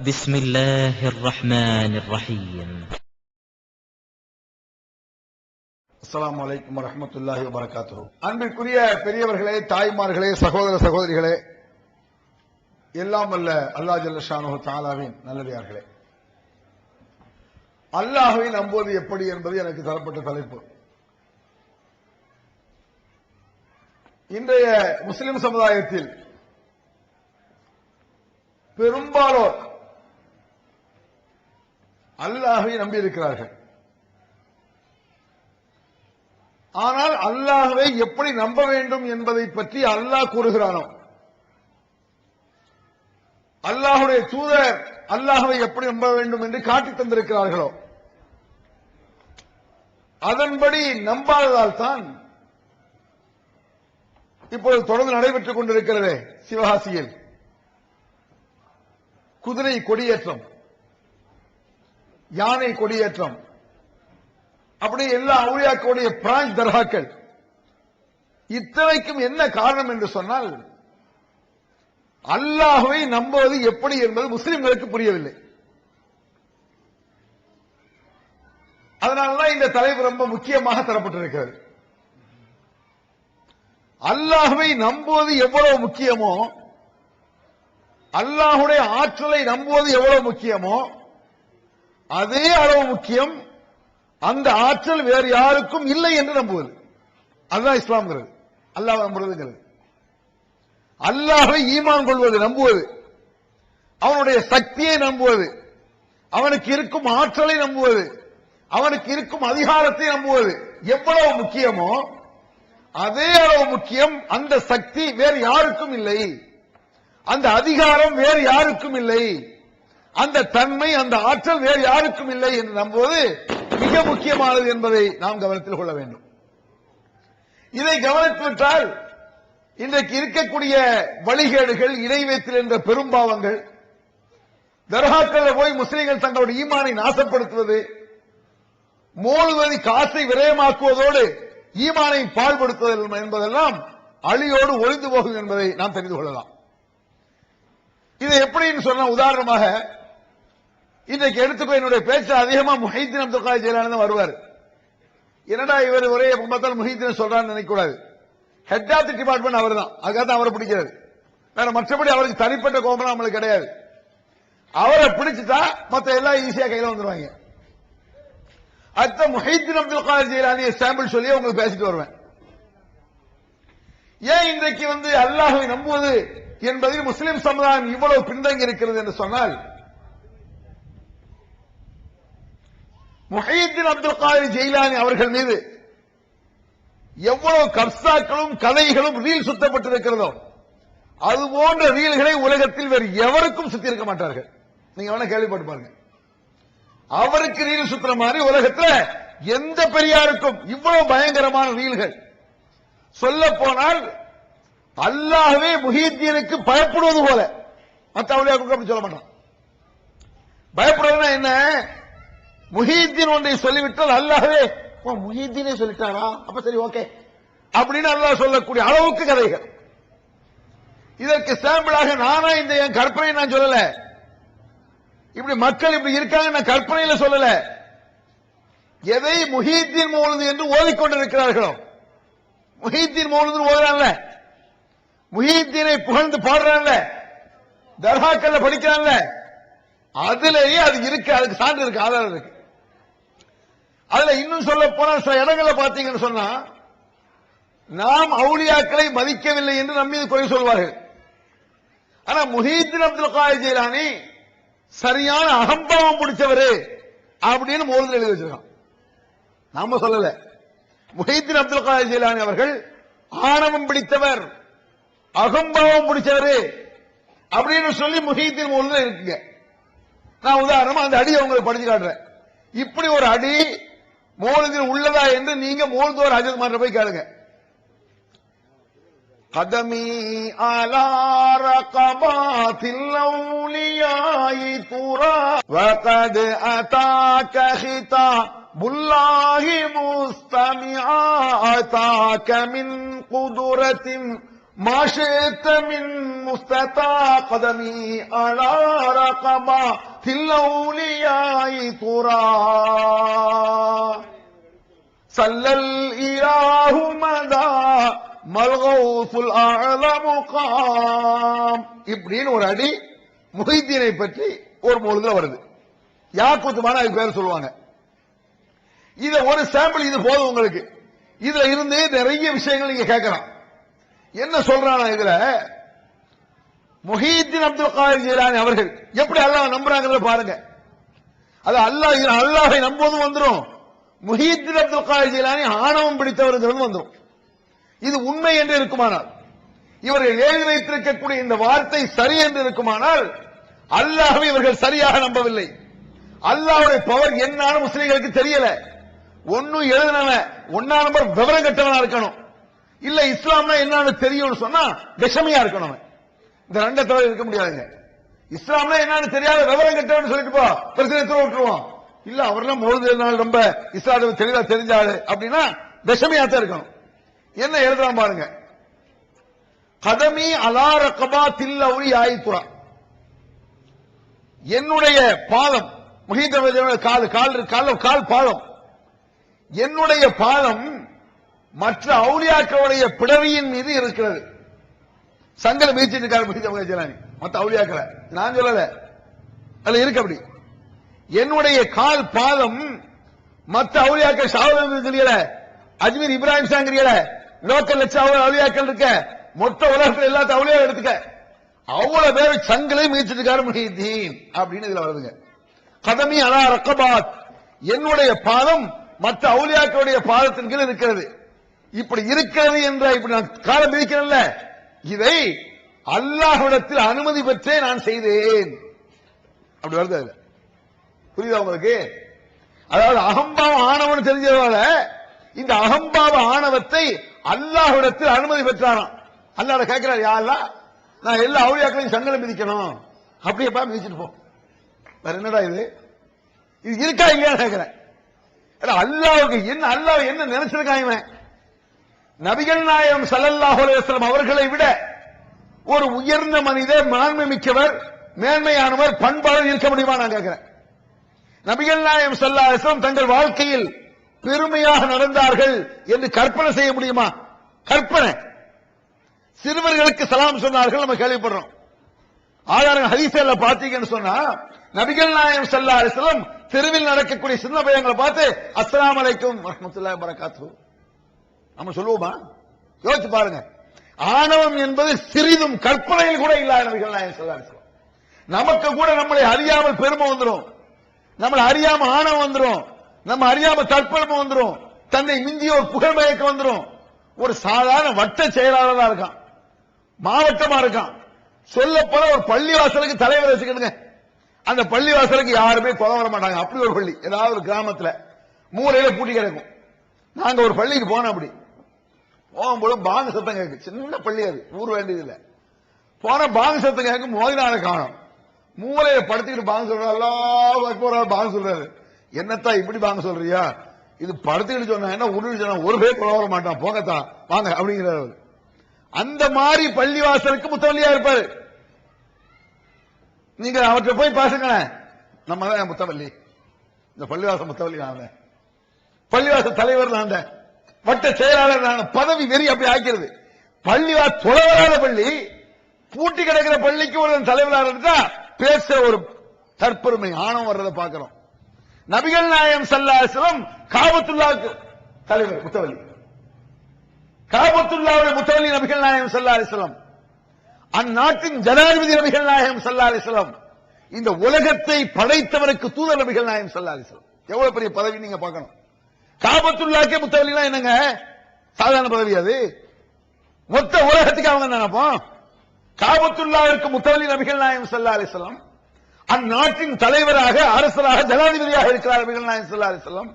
بسم الله الرحمن الرحيم. السلام عليكم ورحمة الله وبركاته. அன்பிற்குரிய பெரியவர்களே, தாய்மார்களே, சகோதர சகோதரிகளே, எல்லாம் வல்ல அல்லாஹ் ஜல்ல ஷானஹு தஆலாவின் நல்லடியார்களே, அல்லாஹ்வை நம்புவது எப்படி என்பது எனக்கு தரப்பட்ட தலைப்பு. இன்றைய முஸ்லிம் சமுதாயத்தில் பெரும்பாலோர் அல்லாஹ்வை நம்பியிருக்கிறார்கள். ஆனால் அல்லாஹ்வை எப்படி நம்ப வேண்டும் என்பதை பற்றி அல்லாஹ் கூறுகிறானோ, அல்லாஹ்வுடைய தூதர் அல்லாஹ்வை எப்படி நம்ப வேண்டும் என்று காட்டி தந்திருக்கிறார்களோ, அதன்படி நம்பாததால் தான் இப்பொழுது தொடர்ந்து நடைபெற்றுக் கொண்டிருக்கிறது. சிவகாசியில் குதிரை கொடியேற்றம், யானை கொடியேற்றம், அப்படி எல்லா அவுலியாக்களுடைய பிரான்ச் தர்காக்கள், இத்தனைக்கும் என்ன காரணம் என்று சொன்னால், அல்லாஹ்வை நம்புவது எப்படி என்பது முஸ்லிம்களுக்கு புரியவில்லை. அதனால்தான் இந்த தலைப்பு ரொம்ப முக்கியமாக தரப்பட்டிருக்கிறது. அல்லாஹ்வை நம்புவது எவ்வளவு முக்கியமோ, அல்லாஹ்வுடைய ஆற்றலை நம்புவது எவ்வளவு முக்கியமோ, அதே அளவு முக்கியம் அந்த ஆற்றல் வேறு யாருக்கும் இல்லை என்று நம்புவது. அதுதான் இஸ்லாம்ங்கிறது, அல்லாஹ் நம்புறதுங்கிறது. அல்லாஹ்வை ஈமான் கொள்வது, நம்புவது, அவனுடைய சக்தியை நம்புவது, அவனுக்கு இருக்கும் ஆற்றலை நம்புவது, அவனுக்கு இருக்கும் அதிகாரத்தை நம்புவது எவ்வளவு முக்கியமோ அதே அளவு முக்கியம் அந்த சக்தி வேறு யாருக்கும் இல்லை, அந்த அதிகாரம் வேறு யாருக்கும் இல்லை, அந்த தன்மை, அந்த ஆற்றல் வேறு யாருக்கும் இல்லை என்று நம்புவது மிக முக்கியமானது என்பதை நாம் கவனத்தில் கொள்ள வேண்டும். இதை கவனித்துவிட்டால் இன்றைக்கு இருக்கக்கூடிய வழிகேடுகள், இணைவேத்தில் என்ற பெரும்பாவங்கள், தர்காக்களில் போய் முஸ்லிம்கள் தங்களுடைய ஈமானை நாசப்படுத்துவது, மூழ்குவதி காசை விரயமாக்குவதோடு ஈமானை பாழ்படுத்துவது என்பதெல்லாம் அழியோடு ஒழிந்து போகும் என்பதை நாம் தெரிந்து கொள்ளலாம். இது எப்படின்னு சொன்ன உதாரணமாக இன்றைக்கு எடுத்துக்கோ, என்னுடைய பேச்சு அதிகமா முஹைதீன் அப்துல் காதிர் ஜீலானி தான் வருவார். என்னடா இவர் ஒரே பார்த்தால் முஹைதீன் சொல்றான்னு நினைக்க கூடாது. ஹெட் ஆஃப் தி டிபார்ட்மெண்ட் அவர் தான், அதுக்காக தான் அவரை பிடிக்கிறது. வேற மற்றபடி அவருக்கு தனிப்பட்ட கோபம் நம்மளுக்கு கிடையாது. அவரை பிடிச்சிட்டா மத்த எல்லாம் ஈஸியா கையில வந்துருவாங்க. அடுத்த முஹைதீன் அப்துல் காதிர் ஜீலானியை சாம்பிள் சொல்லி உங்களுக்கு பேசிட்டு வருவேன். ஏன் இன்றைக்கு அல்லாஹ்வை நம்புவது என்பதில் முஸ்லிம் சமுதாயம் இவ்வளவு பின்தங்கி இருக்கிறது என்று சொன்னால், முஹைதீன் அப்துல் காதிர் ஜெயிலானி அவர்கள் மீது எவ்வளவு கர்சாக்களும் கதைகளும் ரீல் சுத்தப்பட்டிருக்கிறதோ, அது போன்ற ரீல்களை உலகத்தில் வேறு எவருக்கும் சுத்தி இருக்க மாட்டார்கள். நீங்க வேணா கேள்விப்பட்டு பாருங்க. அவருக்கு ரீல் சுத்துற மாதிரி உலகத்தில் எந்த பெரியாருக்கும் இவ்வளவு பயங்கரமான ரீல்கள். சொல்ல போனால் அல்லாஹ்வே முஹைதீனுக்கு பயப்படுவது போல, மற்ற அவுலியாக்களுக்கு அப்படி சொல்ல மாட்டான். பயப்படுவதுனா என்ன? முஹைதீன் ஒன்றை சொல்லிவிட்டால் அல்லாஹ்வே முஹைதீனே சொல்லிட்டாரா, அப்ப சரி ஓகே அப்படின்னு அல்லாஹ் சொல்லக்கூடிய அளவுக்கு கதைகள். இதற்கு சாம்பிளாக நானா இந்த என் கற்பனை நான் சொல்லல, இப்படி மக்கள் இப்படி இருக்காங்க நான் கற்பனையில சொல்லல. எதை முஹைதீன் மௌலூத் என்று ஓதிக்கொண்டிருக்கிறார்களோ, முஹைதீன் மௌலூத் ஓதுறான்ல, முஹைதீனை புகழ்ந்து பாடுறான்ல, தர்காக்கள்ல படிக்கிறான்ல, அதுலயே அது இருக்கு, அதுக்கு சான்று இருக்கு, ஆதாரம் இருக்கு. அதுல இன்னும் சொல்ல போனா சில இடங்களை பார்த்தீங்கன்னு சொன்னா, நாம் அவுலியாக்களை மதிக்கவில்லை என்று நம்ம மீது குறை சொல்வார்கள். ஆனா முஹைதீன் அப்துல் காதிர் ஜீலானி சரியான அகம்பாவம் பிடிச்சவரு அப்படின்னு மௌலூத்ல எழுதி வச்சிருக்கான். நாம சொல்லல. முஹைதீன் அப்துல் காதிர் ஜீலானி அவர்கள் ஆணவம் பிடித்தவர், அகம்பாவம் பிடிச்சவரு அப்படின்னு சொல்லி முஹைதீன் மௌலூத்ல இருக்குங்க. நான் உதாரணமா அந்த அடியை உங்களுக்கு படிச்சு காட்டுறேன். இப்படி ஒரு அடி மௌலூதில் உள்ளதா என்று நீங்க மௌலூத் ஹஜரத் மாற்ற போய் கேளுங்க. கதமி அலா ரகபாத்தில் அவுலியாயி துரா வகத் அதாக கிதாபுல்லாஹி முஸ்தமிஆ அதாக மின் குதுரத்தின் மாஷேத மின் முஸ்ததா கதமி அலா ரகபா தில்லௌலியாய் துரா சல்லல் இலாஹு மதா மல்கௌசுல் அஅலமு காம். இப்படின்னு ஒரு அடி முஹித்தீனை பற்றி ஒரு மௌலிதுல வருது. யாக்கூத்துமான அதுக்கு பேர் சொல்லுவாங்க. இத ஒரு சாம்பிள் இது போதும் உங்களுக்கு. இதுல இருந்து நிறைய விஷயங்கள் நீங்க கேட்கலாம். என்ன சொல்றானா இதுல, முஹித்தீன் அப்துல் காதிர் ஜீலானி அவர்கள் எப்படி அல்லாஹ் நம்புறாங்கன்னு பாருங்க. அது அல்லாஹை நம்புவதும் வந்துரும், முஹித்தீன் அப்துல் காதிர் ஜீலானி ஆணவம் பிடித்தவர்கள் வந்துரும். இது உண்மை என்று இருக்குமானால், இவர்கள் எழுதி வைத்திருக்கக்கூடிய இந்த வார்த்தை சரி என்று இருக்குமானால், அல்லாஹ்வை இவர்கள் சரியாக நம்பவில்லை. அல்லாஹ்வுடைய பவர் என்னன்னு முஸ்லிம்களுக்கு தெரியல. ஒன்னும் எழுதினவன் ஒன்னா நம்பர் விவரம் கட்டவனா இருக்கணும், இல்ல இஸ்லாம்னா என்னன்னு தெரியும்னு சொன்னா விஷமையா இருக்கணும். இந்த ரெண்டை தவிர இருக்க முடியாதுங்க. இஸ்லாம்னா என்னன்னு தெரியாத விவரம் கட்டவன் சொல்லிட்டு போ, பிரச்சனை விட்டுருவோம். இல்ல அவரெல்லாம் மௌலிதுனால ரொம்ப இஸ்லாத்தை தெளிவா தெரிஞ்சாரு அப்படின்னா விஷமையா தான் இருக்கணும். என்ன எழுதுறான் பாருங்க. கதமி அலா ரகபா தில்லௌலியாய் துரா, என்னுடைய பாதம், கால் பாதம், என்னுடைய பாதம் மற்ற அவுலியாக்களுடைய பிடரியின் மீது இருக்கிறது. சங்கல மீச்சிட்டு இருக்காரு முஹித்தீன் மற்ற அவுலியாக்களை நான் சொல்லல, அதுல இருக்கு. அப்படி என்னுடைய கால் பாதம் மற்ற அவுலியாக்கள் ஷாவுல அஜ்மீர் இப்ராஹிம் சாங்கிரியல லோக்கல் லட்ச அவுலியாக்கள் இருக்க, மொத்த உலகத்தில் எல்லாத்த அவுலியா எடுத்துக்க, அவ்வளவு பேர் சங்கலை மீச்சிட்டு இருக்காரு முஹித்தீன் அப்படின்னு இதுல வருதுங்க. கதமி அலா ரகபாத், என்னுடைய பாதம் மற்ற அவுலியாக்களுடைய பாதத்தின் கீழ் இருக்கிறது. இப்படி இருக்கிறது என்ற இப்படி நான் காலம் பிரிக்கிறேன்ல, இதை அல்லாஹ்விடத்தில் அனுமதி பெற்றே நான் செய்தேன். அப்படி வருது அதுல. புரியுதா உங்களுக்கு? அதாவது அகம்பாவம் ஆணவன் தெரிஞ்சதால இந்த அகம்பாவ ஆணவத்தை அல்லாஹ்விடத்தில் அனுமதி பெற்றாராம். அல்லாஹ் கேட்கிறார், யா அல்லாஹ் நான் எல்லா அவுலியாக்களையும் சங்கலம் மிதிக்கணும், அப்படியே பா மிதிச்சுட்டு போ. வேற என்னடா இது? இது இருக்கா இல்லையா கேட்கிறேன். அல்லாஹ்வுக்கு என்ன, அல்லாஹ் என்ன நினைச்சிருக்காங்க? நபிகள் நாயகம் ஸல்லல்லாஹு அலைஹி வஸல்லம் அவர்களை விட ஒரு உயர்ந்த மனிதர், மாண்பு மிக்கவர், மேன்மையானவர், பண்பாளர் இருக்க முடியுமா நான் கேட்கிறேன். நபிகள் நாயகம் ஸல்லல்லாஹு அலைஹி வஸல்லம் தங்கள் வாழ்க்கையில் பெருமையாக நடந்தார்கள் என்று கற்பனை செய்ய முடியுமா? கற்பனை. சிறுவர்களுக்கு சலாம் சொன்னார்கள், நம்ம கேள்விப்படுறோம். ஆதாரம் ஹதீஸ்ல பாத்தீங்கன்னு சொன்னா, நபிகள் நாயகம் ஸல்லல்லாஹு அலைஹி வஸல்லம் தெருவில் நடக்கக்கூடிய சின்ன பையங்களை பார்த்து அஸ்ஸலாமு அலைக்கும் வரஹ்மத்துல்லாஹி வபரகாத்துஹு நம்ம சொல்லுவோமா? யோசிச்சு பாருங்க. ஆணவம் என்பது சிறிதும் கற்பனையில் கூட இல்லாத நபிகள் நாயகம் ஸல்லல்லாஹு அலைஹி வஸல்லம். நமக்கு கூட நம்மளை அறியாமல் பெருமை வந்துரும், நம்மளை அறியாம ஆணவம் வந்துரும், நம்ம அறியாம தற்பெருமை வந்துரும், தன்னை மிஞ்சிய ஒரு புகழ் மயக்க வந்துரும். ஒரு சாதாரண வட்ட செயலாளராக இருக்கான், மாவட்டமா இருக்கான், சொல்ல போல ஒரு பள்ளிவாசலுக்கு தலைவர் வச்சுக்கிடுங்க, அந்த பள்ளிவாசலுக்கு யாருமே கொலை வர மாட்டாங்க. அப்படி ஒரு பள்ளி ஏதாவது ஒரு கிராமத்துல மூலையில பூட்டி கிடக்கும். நாங்க ஒரு பள்ளிக்கு போனோம், அப்படி போகும்போது பாங்கு சத்தம் கேட்கு, சின்ன பள்ளி அது, ஊர் வேண்டியது இல்ல. போன பாங்கு சத்தம் கேட்கும், மோதினால காணும், மூலையில படுத்துக்கிட்டு பாங்கு சொல்றாரு, அல்லாஹ் அக்பர் பாங்கு சொல்றாரு. என்னத்தா இப்படி பாங்கு சொல்றியா? இது படுத்துக்கிட்டு சொன்னா என்ன, உடனே சொன்னா ஒரு பேர் கொலை வர மாட்டான், போங்கத்தான் வாங்க அப்படிங்கிறார். அந்த மாதிரி பள்ளிவாசலுக்கு முத்தவல்லியா இருப்பாரு. நீங்க அவற்றை போய் பாருங்களேன், நம்ம தான் முத்தவல்லி, இந்த பள்ளிவாச முத்தவல்லி நான், பள்ளிவாச தலைவர் நான், வட்ட செயலாளர் நான், பதவி வெறி அப்படி ஆக்கிறது. பள்ளிவாச தொலைவராத பள்ளி, பூட்டி கிடக்கிற பள்ளிக்கு ஒரு தலைவராக இருந்தா பேச ஒரு தற்பெருமை ஆணவம் வர்றதை பார்க்கிறோம். நபிகள் நாயகம் ஸல்லல்லாஹு அலைஹி வஸல்லம் காபத்துல்லாஹ்வுக்கு தலைவர் முத்தவல்லி, காபத்துல்லாஹ்வுடைய முத்தவல்லி நபிகள் நாயகம் ஸல்லல்லாஹு அலைஹி வஸல்லம், அந்நாட்டின் ஜனாதிபதி நபிகள் நாயகம் ஸல்லல்லாஹு அலைஹி வஸல்லம், இந்த உலகத்தை படைத்தவருக்கு தூதர் நபிகள் நாயகம் ஸல்லல்லாஹு அலைஹி வஸல்லம். எவ்வளவு பெரிய பதவி நீங்க பார்க்கணும். காபத்துல்லாஹ்க்கே முத்தவல்லினா என்னங்க, சாதாரண பதவி அது? மொத்த உலகத்துக்கு அவங்க நினைப்போம். காபத்துல்லாஹ்விற்கு முத்தவல்லி நபிகள் நாயகம் ஸல்லல்லாஹு அலைஹி வஸல்லம், அந்நாட்டின் தலைவராக, அரசராக, ஜனாதிபதியாக இருக்கிறார் நபிகள் நாயகம் ஸல்லல்லாஹு அலைஹி வஸல்லம்.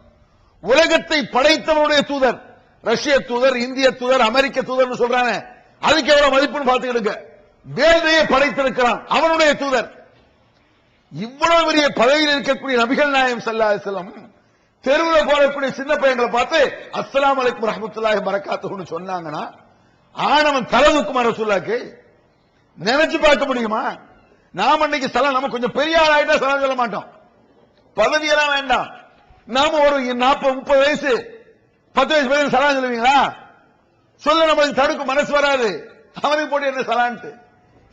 உலகத்தை படைத்தவருடைய தூதர், ரஷ்ய தூதர், இந்திய தூதர், அமெரிக்க தூதர் சொல்றாங்க, அதுக்கு எவ்வளவு மதிப்புன்னு பார்த்துக்கிடுங்க. வேலையை படைத்திருக்கிறான் அவனுடைய தூதர். இவ்வளவு பெரிய பதவியில் இருக்கக்கூடிய நபிகள் நாயகம் ஸல்லல்லாஹு அலைஹி வஸல்லம் தெருவில் போடக்கூடிய சின்ன பையங்களை பார்த்து அஸ்ஸலாமு அலைக்கும் வரஹ்மத்துல்லாஹி வபரகாத்துஹுன்னு சொன்னாங்கன்னா ஆணவன் தலவுக்குமா ரசூலுல்லாஹ்க்கு? நினைச்சு பார்க்க முடியுமா? நாம இன்னைக்கு சலாம் நம்ம கொஞ்சம் பெரிய ஆள் ஆயிட்டா சலாம் சொல்ல மாட்டோம். பதவியெல்லாம் வேண்டாம். நாம ஒரு 40-30 வயசு 10 வயசு பையன் சலாம் சொல்லுவீங்களா? சொல்ல நம்மளுக்கு தடுக்கும் மனசு வராது. அவனுக்கு போட்டு என்ன சலான்ட்டு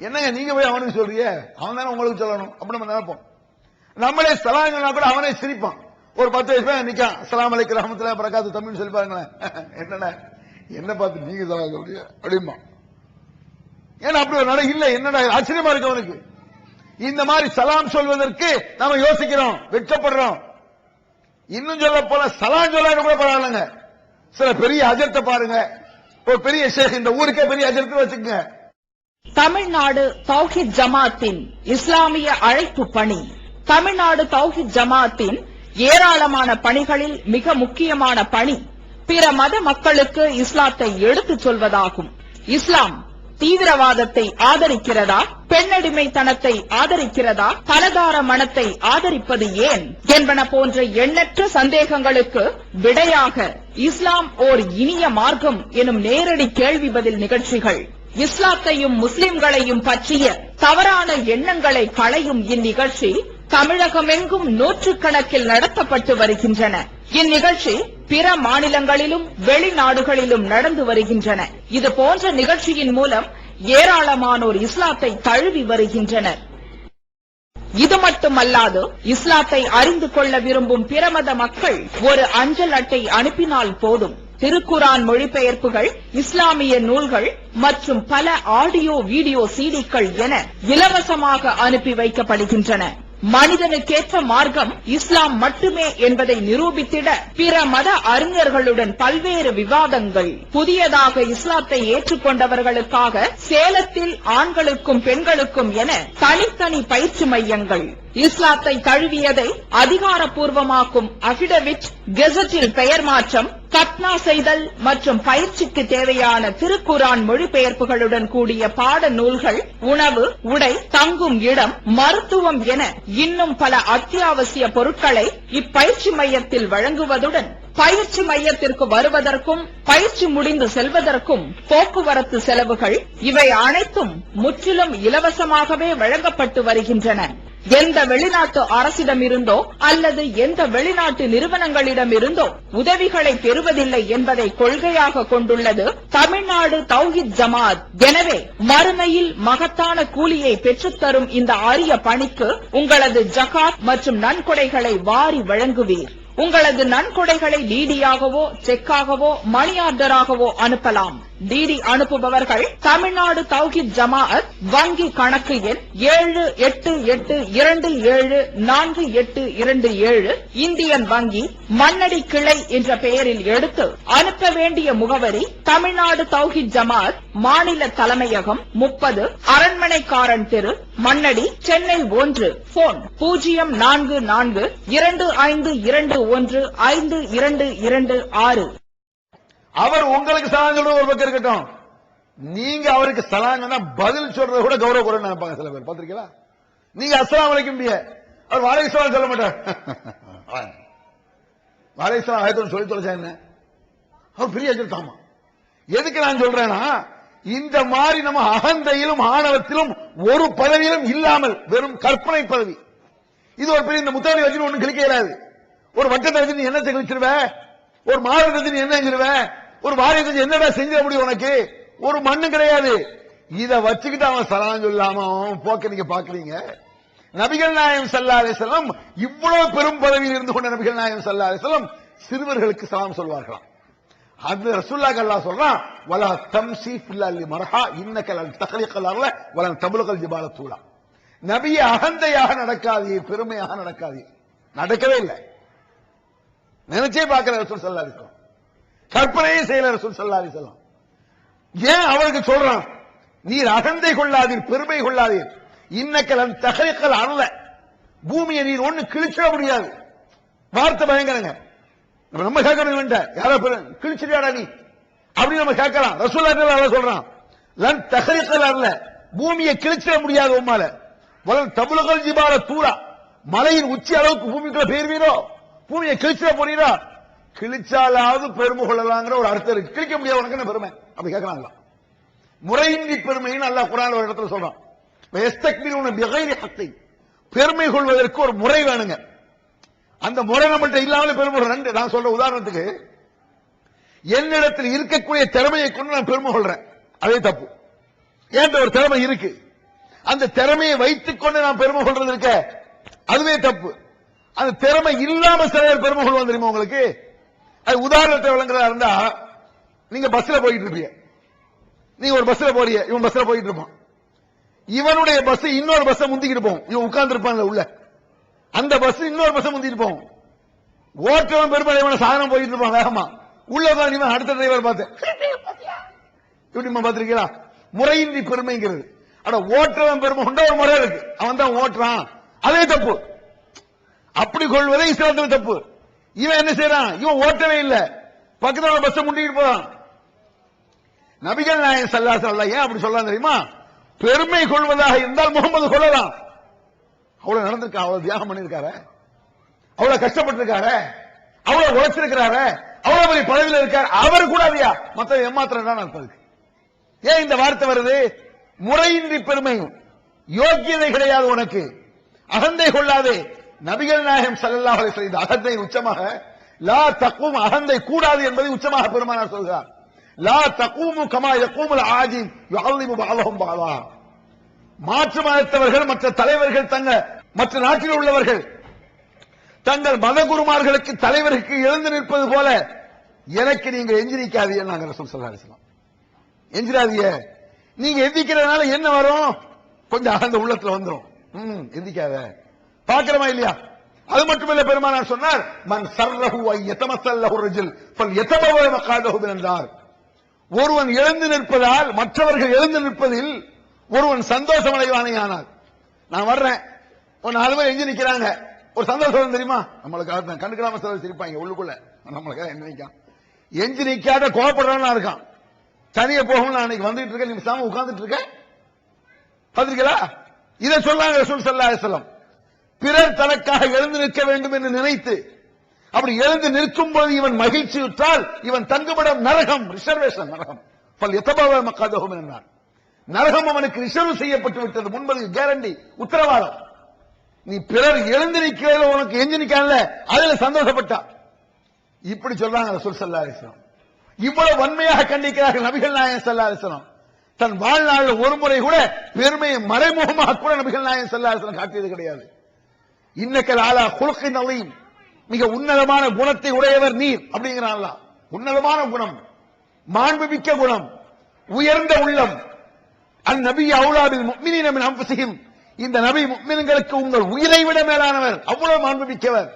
என்னங்க நீங்க போய் அவனுக்கு சொல்றீங்க, அவன் தானே உங்களுக்கு சொல்லணும் அப்படி நம்ம நினைப்போம். நம்மளே சலாம் சொன்னா கூட அவனே சிரிப்பான். ஒரு 10 வயசு பையன் நிக்கான், அஸ்ஸலாமு அலைக்கும் ரஹ்மத்துல்லாஹி பரக்காத்து தமிழ் சொல்லி பாருங்களேன். என்னடா என்ன பார்த்து நீங்க சலாம் சொல்றீங்க அப்படிமா. ஏன்னா அப்படி ஒரு நடை இல்ல. என்னடா ஆச்சரியமா இருக்கு அவனுக்கு. இந்த மாதிரி சலாம் சொல்வதற்கு நாம யோசிக்கிறோம், வெட்கப்படுறோம். இன்னும் சொல்ல போல சலாம் சொல்லாத கூட பரவாயில்லைங்க. சில பெரிய அஜர்த்தை பாருங்க, ஒரு பெரிய ஷேக், இந்த ஊருக்கே பெரிய அஜர்த்து வச்சுக்கங்க. தமிழ்நாடு தௌஹீத் ஜமாத்தின் இஸ்லாமிய அழைப்பு பணி. தமிழ்நாடு தௌஹீத் ஜமாத்தின் ஏராளமான பணிகளில் மிக முக்கியமான பணி பிற மத மக்களுக்கு இஸ்லாத்தை எடுத்துச் சொல்வதாகும். இஸ்லாம் தீவிரவாதத்தை ஆதரிக்கிறதா, பெண்ணடிமைத்தனத்தை ஆதரிக்கிறதா, பலதார மனத்தை ஆதரிப்பது ஏன் என்பன போன்ற எண்ணற்ற சந்தேகங்களுக்கு விடையாக இஸ்லாம் ஓர் இனிய மார்க்கம் எனும் நேரடி கேள்வி பதில் நிகழ்ச்சிகள், இஸ்லாத்தையும் முஸ்லிம்களையும் பற்றிய தவறான எண்ணங்களை களையும் இந்நிகழ்ச்சி தமிழகமெங்கும் நூற்றுக்கணக்கில் நடத்தப்பட்டு வருகின்றன. இந்நிகழ்ச்சி பிற மாநிலங்களிலும் வெளிநாடுகளிலும் நடந்து வருகின்றன. இது போன்ற நிகழ்ச்சியின் மூலம் ஏராளமானோர் இஸ்லாத்தை தழுவி வருகின்றனர். இது மட்டுமல்லாது இஸ்லாத்தை அறிந்து கொள்ள விரும்பும் பிற மத மக்கள் ஒரு அஞ்சல் அட்டை அனுப்பினால் போதும், திருக்குரான் மொழிபெயர்ப்புகள், இஸ்லாமிய நூல்கள் மற்றும் பல ஆடியோ வீடியோ சிடிக்கள் என இலவசமாக அனுப்பி வைக்கப்படுகின்றன. மனிதனுக்கேற்ற மார்க்கம் இஸ்லாம் மட்டுமே என்பதை நிரூபித்திட பிற மத அறிஞர்களுடன் பல்வேறு விவாதங்கள். புதியதாக இஸ்லாத்தை ஏற்றுக்கொண்டவர்களுக்காக சேலத்தில் ஆண்களுக்கும் பெண்களுக்கும் என தனித்தனி பயிற்சி மையங்கள். இஸ்லாத்தை தழுவியதை அதிகாரப்பூர்வமாக்கும் அபிடவிட், கெசட்டில் பெயர் மாற்றம், கத்னா செய்தல் மற்றும் பயிற்சிக்கு தேவையான திருக்குரான் மொழிபெயர்ப்புகளுடன் கூடிய பாட நூல்கள், உணவு, உடை, தங்கும் இடம், மருத்துவம் என இன்னும் பல அத்தியாவசிய பொருட்களை இப்பயிற்சி மையத்தில் வழங்குவதுடன் பயிற்சி மையத்திற்கு வருவதற்கும் பயிற்சி முடிந்து செல்வதற்கும் போக்குவரத்து செலவுகள் இவை அனைத்தும் முற்றிலும் இலவசமாகவே வழங்கப்பட்டு வருகின்றன. எந்த வெளிநாட்டு அரசிடமிருந்தோ அல்லது எந்த வெளிநாட்டு நிறுவனங்களிடமிருந்தோ உதவிகளை பெறுவதில்லை என்பதை கொள்கையாக கொண்டுள்ளது தமிழ்நாடு தௌஹீத் ஜமாத். எனவே மறுமையில் மகத்தான கூலியை பெற்றுத்தரும் இந்த அரிய பணிக்கு உங்களது ஜகாத் மற்றும் நன்கொடைகளை வாரி வழங்குவீர். உங்களது நன்கொடைகளை டிடியாகவோ செக்காகவோ மணி ஆர்டராகவோ அனுப்பலாம். டிடி அனுப்புபவர்கள் தமிழ்நாடு தௌஹீத் ஜமாஅத் வங்கி கணக்கு எண் 7882748827 இந்தியன் வங்கி மண்ணடி கிளை என்ற பெயரில் எடுத்து அனுப்ப வேண்டிய முகவரி தமிழ்நாடு தௌஹீத் ஜமாஅத் மாநில தலைமையகம் 30 அரண்மனைக்காரன் தெரு, மண்ணடி, சென்னை 1. போன் 044225215226. அவர் உங்களுக்கு சலாம் சொல்றது ஒரு பக்கம் இருக்கட்டும், நீங்க அவருக்கு சலாம் சொன்னா பதில் சொல்றத கூட கௌரவ குறைன்னு நினைப்பாங்க சில பேர். பாத்திருக்கீங்களா? நீங்க அஸ்ஸலாமு அலைக்கும் அவர் வலைக்கும் சலாம் சொல்ல மாட்டார். வலைக்கும் சலாம் ஆயத்தோடு சொல்லி தொலைச்சா என்ன, அவர் பெரிய தாமா. எதுக்கு நான் சொல்றேன்னா, இந்த மாதிரி நம்ம அகந்தையிலும் ஆணவத்திலும் ஒரு பதவியிலும் இல்லாமல் வெறும் கற்பனை பதவி. இது ஒரு பெரிய இந்த முத்தாடி வச்சு ஒண்ணு கிளிக்க இயலாது. ஒரு வட்டத்தை வச்சு நீ என்ன கிழிச்சிருவ, ஒரு மாவட்டத்தை வச்சு நீ என்ன செஞ்சிருவ, ஒரு வாரியத்தை என்னடா செஞ்சிட முடியும் உனக்கு, ஒரு மண்ணு கிடையாது. இத வச்சுக்கிட்டு அவன் சலாம் சொல்லாம போக்க நீங்க பாக்குறீங்க. நபிகள் நாயகம் ஸல்லல்லாஹு அலைஹி வஸல்லம் இவ்வளவு பெரும் பதவியில் இருந்து கொண்ட நபிகள் நாயகம் ஸல்லல்லாஹு அலைஹி வஸல்லம் சிறுவர்களுக்கு சலாம் சொல்வார்களாம். அது ரசூலுல்லாஹ் அல்லாஹ் சொல்றான், வலா தம்சி ஃபில் அர்லி மர்ஹா இன்னக லன் தக்லிகல் அர்ல வலன் தப்லுகல் ஜிபால தூலா. நபியே அகந்தையாக நடக்காதீ, பெருமையாக நடக்காதீ. நடக்கவே இல்லை. நினைச்சே பார்க்கிற ரசூல் ஸல்லல்லாஹு அலைஹி வஸல்லம், கற்பனையே செய்யல ரசூல் ஸல்லல்லாஹு அலைஹி வஸல்லம். ஏன் அவருக்கு சொல்றான், நீர் அகந்தை கொள்ளாதீர், பெருமை கொள்ளாதீர். இன்னக லன் தக்லிகல் அர்ல, பூமியை நீர் ஒண்ணு கிழிச்சிட முடியாது. வார்த்தை பயங்கரங்க. நம்ம கேட்கணும், யாரோ கிழிச்சிட்டியாடா நீ அப்படின்னு நம்ம கேட்கலாம். ரசூலுல்லாஹ் சொல்றான், லன் தக்லிகல் அர்ல, பூமியை கிழிச்சிட முடியாது உம்மால. வலன் தப்லுகல் ஜிபால தூலா, மலையின் உச்சி அளவுக்கு பூமிக்குள்ள போயிருவீரோ, பூமியை கிழிச்சிட போறீரோ, கிழிச்சாலாவது பெருமை கொள்ளலாங்கிற ஒரு அர்த்தம் இருக்கு. கிழிக்க முடியாது உனக்கு என்ன பெருமை அப்படி கேட்கலாங்களா? முறையின்றி பெருமைன்னு அல்லாஹ் குர்ஆன்ல ஒரு இடத்துல சொல்றான். வயஸ்தக்பிரூன பிகைரி ஹக்கி, பெருமை கொள்வதற்கு ஒரு முறை வேணுங்க. அந்த முறை நம்மள்ட்ட இல்லாமலே பெருமை. நான் சொல்ற உதாரணத்துக்கு, என்னிடத்தில் இருக்கக்கூடிய திறமையை கொண்டு நான் பெருமை கொள்றேன், அதே தப்பு. ஏன் ஒரு திறமை இருக்கு, அந்த திறமையை வைத்துக் கொண்டு நான் பெருமை கொள்றது இருக்க, அதுவே தப்பு. அந்த திறமை இல்லாம சில பேர் பெருமை கொள்வாங்க தெரியுமா உங்களுக்கு? அது உதாரணத்தை வழங்குறதா இருந்தா, நீங்க பஸ்ல போயிட்டு இருப்பீங்க, நீங்க ஒரு பஸ்ல போறீங்க, இவன் பஸ்ல போயிட்டு இருப்பான், இவனுடைய பஸ் இன்னொரு பஸ் முந்திக்கிட்டு போகும், இவன் உட்கார்ந்து இருப்பான் உள்ள, அந்த பஸ் இன்னொரு பஸ் முந்திட்டு போகும். ஓட்டுவன் பெருமை சாதனம் போயிட்டு இருப்பான் வேகமா, உள்ள தான் இவன் அடுத்த டிரைவர் பார்த்து இப்படி பாத்திருக்கீங்களா? முறையின்றி பெருமைங்கிறது. ஆனா ஓட்டுவன் பெருமை கொண்ட ஒரு முறை இருக்கு, அவன் தான் ஓட்டுறான், அதே தப்பு. அப்படி கொள்வதே இஸ்லாத்தில் தப்பு. இவன் என்ன செய்யறான், இவன் ஓட்டவே இல்ல, பக்கத்துல பஸ் முண்டிட்டு போறான். நபிகள் நாயகம் ஸல்லல்லாஹு அலைஹி வஸல்லம் ஏன் அப்படி சொல்லலாம் தெரியுமா? பெருமை கொள்வதாக இருந்தால் முகமது கொள்ளலாம். அவ்வளவு நடந்திருக்கா, அவ்வளவு தியாகம் பண்ணிருக்காரு, அவ்வளவு கஷ்டப்பட்டிருக்காரு, அவ்வளவு உழைச்சிருக்கிறாரு, அவ்வளவு பெரிய பதவியில் இருக்காரு, அவர் கூடாதியா மத்த ஏமாத்திரம் தான் இருப்பதுக்கு. ஏன் இந்த வார்த்தை வருது? முறையின்றி பெருமை, யோக்கியதை கிடையாது உனக்கு, அகந்தை கொள்ளாதே. நபிகள் நாயகம் ஸல்லல்லாஹு அலைஹி வஸல்லம் அகந்தை உச்சமாக, லா தக்கூம், அகந்தை கூடாது என்பதை உச்சமாக பெருமானார் சொல்கிறார். லா தக்கூமு கமா யக்கூமுல் ஆஜிம் யுஅல்லிமு பஅலஹும் பஅலா. மாற்று மதத்தவர்கள், மற்ற தலைவர்கள், மற்ற நாட்டில் உள்ளவர்கள் தங்கள் மத குருமார்களுக்கு தலைவருக்கு எழுந்து நிற்பது போல எனக்கு நீங்க எஞ்சிரிக்காதீங்க. நாங்க ரசூல் ஸல்லல்லாஹு அலைஹி வஸல்லம் எஞ்சிராதீங்க. நீங்க எந்திக்கிறதுனால என்ன வரும்? கொஞ்சம் அகந்த உள்ளத்துல வந்துரும். எந்திக்காத, பாக்கிறமா இல்லையா? அது மட்டுமல்ல, பெருமானார் சொன்னார், மன் சர்ரஹு ஐ யதமஸல்லஹு ரஜுல் ஃபல்யதபவ மகாதஹு மினன்னார். ஒருவன் எழுந்து நிற்பதால், மற்றவர்கள் எழுந்து நிற்பதில் ஒருவன் சந்தோஷம் அடைவானேயானால், நான் வர்றேன், ஒரு 4 பேர் எஞ்சி நிக்கிறாங்க, ஒரு சந்தோஷம் தெரியுமா? நம்மளுக்கு கண்டுக்கலாம சிலர் சிரிப்பாங்க உள்ளுக்குள்ள, நம்மளுக்கு எஞ்சி நிக்கான், எஞ்சி நிக்காத கோபப்படுறான் இருக்கான், தனியே போகணும், நான் அன்னைக்கு வந்துட்டு இருக்கேன், நீங்க சாம உட்கார்ந்துட்டு இருக்க பாத்திருக்கீங்களா? இதை சொல்லாங்க ரசூல் ஸல்லல்லாஹு அலைஹி வஸல்லம். பிறர் தனக்காக எழுந்து நிற்க வேண்டும் என்று நினைத்து அப்படி எழுந்து நிற்கும் போது இவன் மகிழ்ச்சியுற்றால் இவன் தங்குமிடம் நரகம், ரிசர்வேஷன் நரகம். ஃபல்யதபவ மகாதஹு மினன்னார். நரகம் அவனுக்கு ரிசர்வ் செய்யப்பட்டு விட்டது, முன்பது கேரண்டி, உத்தரவாதம். நீ பிறர் எழுந்து நிற்கிறத உனக்கு எஞ்சி நிக்கல, அதுல சந்தோஷப்பட்டா. இப்படி சொல்றாங்க ரசூல் ஸல்லல்லாஹு அலைஹி வஸல்லம். இவ்வளவு வன்மையாக கண்டிக்கிறார்கள் நபிகள் நாயகம் ஸல்லல்லாஹு அலைஹி வஸல்லம். தன் வாழ்நாளில் ஒரு முறை கூட பெருமையை மறைமுகமாக கூட நபிகள் நாயகம் ஸல்லல்லாஹு அலைஹி வஸல்லம் காட்டியது கிடையாது. இன்னக லஅலா குலுகின் அலீம், மிக உன்னதமான குணத்தை உடையவர் நீர் அப்படிங்கிறான் அல்லாஹ். உன்னதமான குணம், மாண்புமிக்க குணம், உயர்ந்த உள்ளம். அன் நபி அவுலா பில் முஃமினீன மின் அன்ஃபுஸிஹிம், இந்த நபி முஃமின்களுக்கு உங்கள் உயிரை விட மேலானவர், அவ்வளவு மாண்புமிக்கவர்.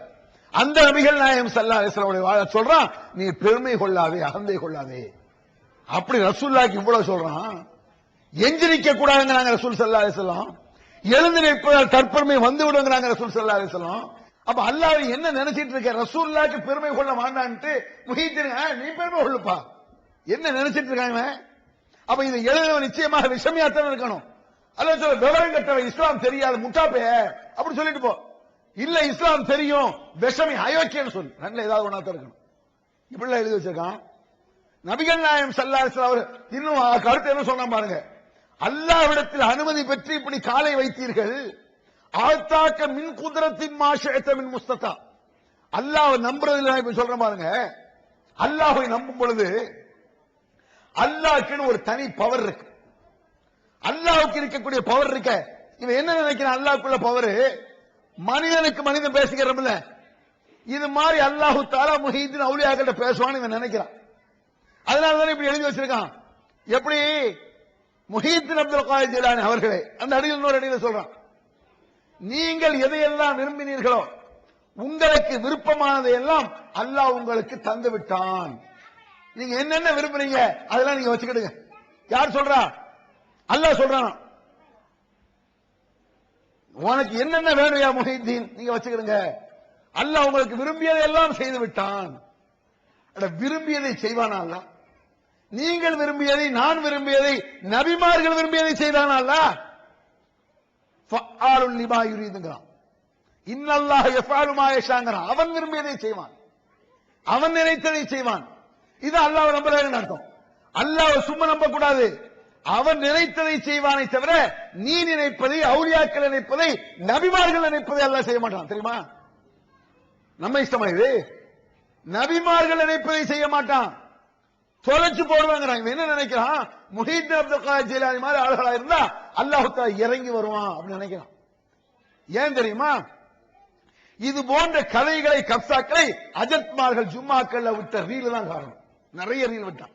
அந்த நபிகள் நாயகம் ஸல்லல்லாஹு அலைஹி வஸல்லம் வாழ சொல்றான், நீ பெருமை கொள்ளாதே, அகந்தை கொள்ளாதே. அப்படி ரசூலுல்லாஹ்க்கு இவ்வளவு சொல்றான். எஞ்சி நிற்க கூடாதுங்கிறாங்க ரசூல் ஸல்லல்லாஹு அலைஹி வஸல்லம். எழுந்து நிற்பதால் தற்பெருமை வந்து விடுங்கிறாங்க ரசூல் ஸல்லல்லாஹு அலைஹி வஸல்லம். அப்ப அல்லாஹ் என்ன நினைச்சிட்டு இருக்க, ரசூலுல்லாஹ்க்கு பெருமை கொள்ள மாட்டான்ட்டு முஹீத்தின் நீ பெருமை கொள்ளுப்பா, என்ன நினைச்சிட்டு இருக்காங்க? அப்ப இதை எழுதுறவன் நிச்சயமாக விஷமியாத்தான் இருக்கணும். அல்லாஹ் சொல்ல, விவரம் கட்டவன், இஸ்லாம் தெரியாது முட்டாப்பே அப்படி சொல்லிட்டு போ. இல்ல இஸ்லாம் தெரியும், விஷமி அயோக்கியன்னு சொல்லு, நல்ல ஏதாவது ஒண்ணாத்தான் இருக்கணும். இப்படிலாம் எழுதி வச்சிருக்கான். நபிகள் நாயகம் ஸல்லல்லாஹு அலைஹி வஸல்லம் அவர் இன்னும் கருத்து என்ன சொன்னா பாருங்க, அல்லாஹ்விடத்தில் அனுமதி பெற்று இப்படி காலை வைத்தீர்கள், ஆத்தாக்க மின் குதிரத்தின் மாஷஅத மின் முஸ்ததா. அல்லாஹ் நம்புறதுல இப்ப சொல்றேன் பாருங்க, அல்லாஹ்வை நம்பும் பொழுது அல்லாஹ்க்கு ஒரு தனி பவர் இருக்கு. அல்லாஹ்வுக்கு இருக்கக்கூடிய பவர் இருக்க, இவன் என்ன நினைக்கிறான், அல்லாஹ்க்குள்ள பவர் மனிதனுக்கு மனிதன் பேசிக்கிறோம்ல, இது மாதிரி அல்லாஹு தஆலா முஹீத்தின் அவுலியாக்கிட்ட பேசுவான்னு இவன் நினைக்கிறான். அதனாலதான் இப்படி எழுதி வச்சிருக்கான். எப்படி முஹீத்தின் அப்துல் காதிர் ஜிலானி அவர்களே அந்த அடியில் இன்னொரு அடியில் சொல்றான், நீங்கள் எதையெல்லாம் விரும்பினீர்களோ உங்களுக்கு விருப்பமானதை எல்லாம் அல்லாஹ் உங்களுக்கு தந்து விட்டான். நீங்க என்னென்ன விரும்புறீங்க அதெல்லாம் நீங்க வச்சுக்கிடுங்க. யார் சொல்றா? அல்லாஹ் சொல்றான். உனக்கு என்னென்ன வேணும் யா முஹீத்தீன், நீங்க வச்சுக்கிடுங்க, அல்லாஹ் உங்களுக்கு விரும்பியதை எல்லாம் செய்து விட்டான். விரும்பியதை செய்வானா அல்லாஹ்? நீங்கள் விரும்பியதை, நான் விரும்பியதை, நபிமார்கள் விரும்பியதை செய்தானா அல்லாஹ்? ஃபஆலுல் லிமா யுரீதுங்கறான். இன்னல்லாஹ யஃஅலு மா யஷாங்கறான். அவன் விரும்பியதை செய்வான், அவன் நினைத்ததை செய்வான். இது அல்லாஹ் நம்புறாருன்னு அர்த்தம். அல்லாஹ் சும்மா நம்ப கூடாது, அவன் நினைத்ததை செய்வானே தவிர நீ நினைப்பதை, அவுலியாக்கள் நினைப்பதை, நபிமார்கள் நினைப்பதை அல்லாஹ் செய்ய மாட்டான். தெரியுமா? நம்ம இஷ்டமா இது? நபிமார்கள் நினைப்பதை செய்ய மாட்டான். தொலைச்சு போடுவாங்க. என்ன நினைக்கிறான்? முஹீத்தீன் அப்துல் காதர் ஜீலானி மாதிரி ஆளுகளா இருந்தா அல்லாஹ் தஆலா இறங்கி வருவான் அப்படின்னு நினைக்கிறான். ஏன் தெரியுமா? இது போன்ற கதைகளை, கப்சாக்களை அஜத்மார்கள் ஜும்மாக்கள்ல விட்ட ரீல் தான் காரணம். நிறைய ரீல் விட்டான்.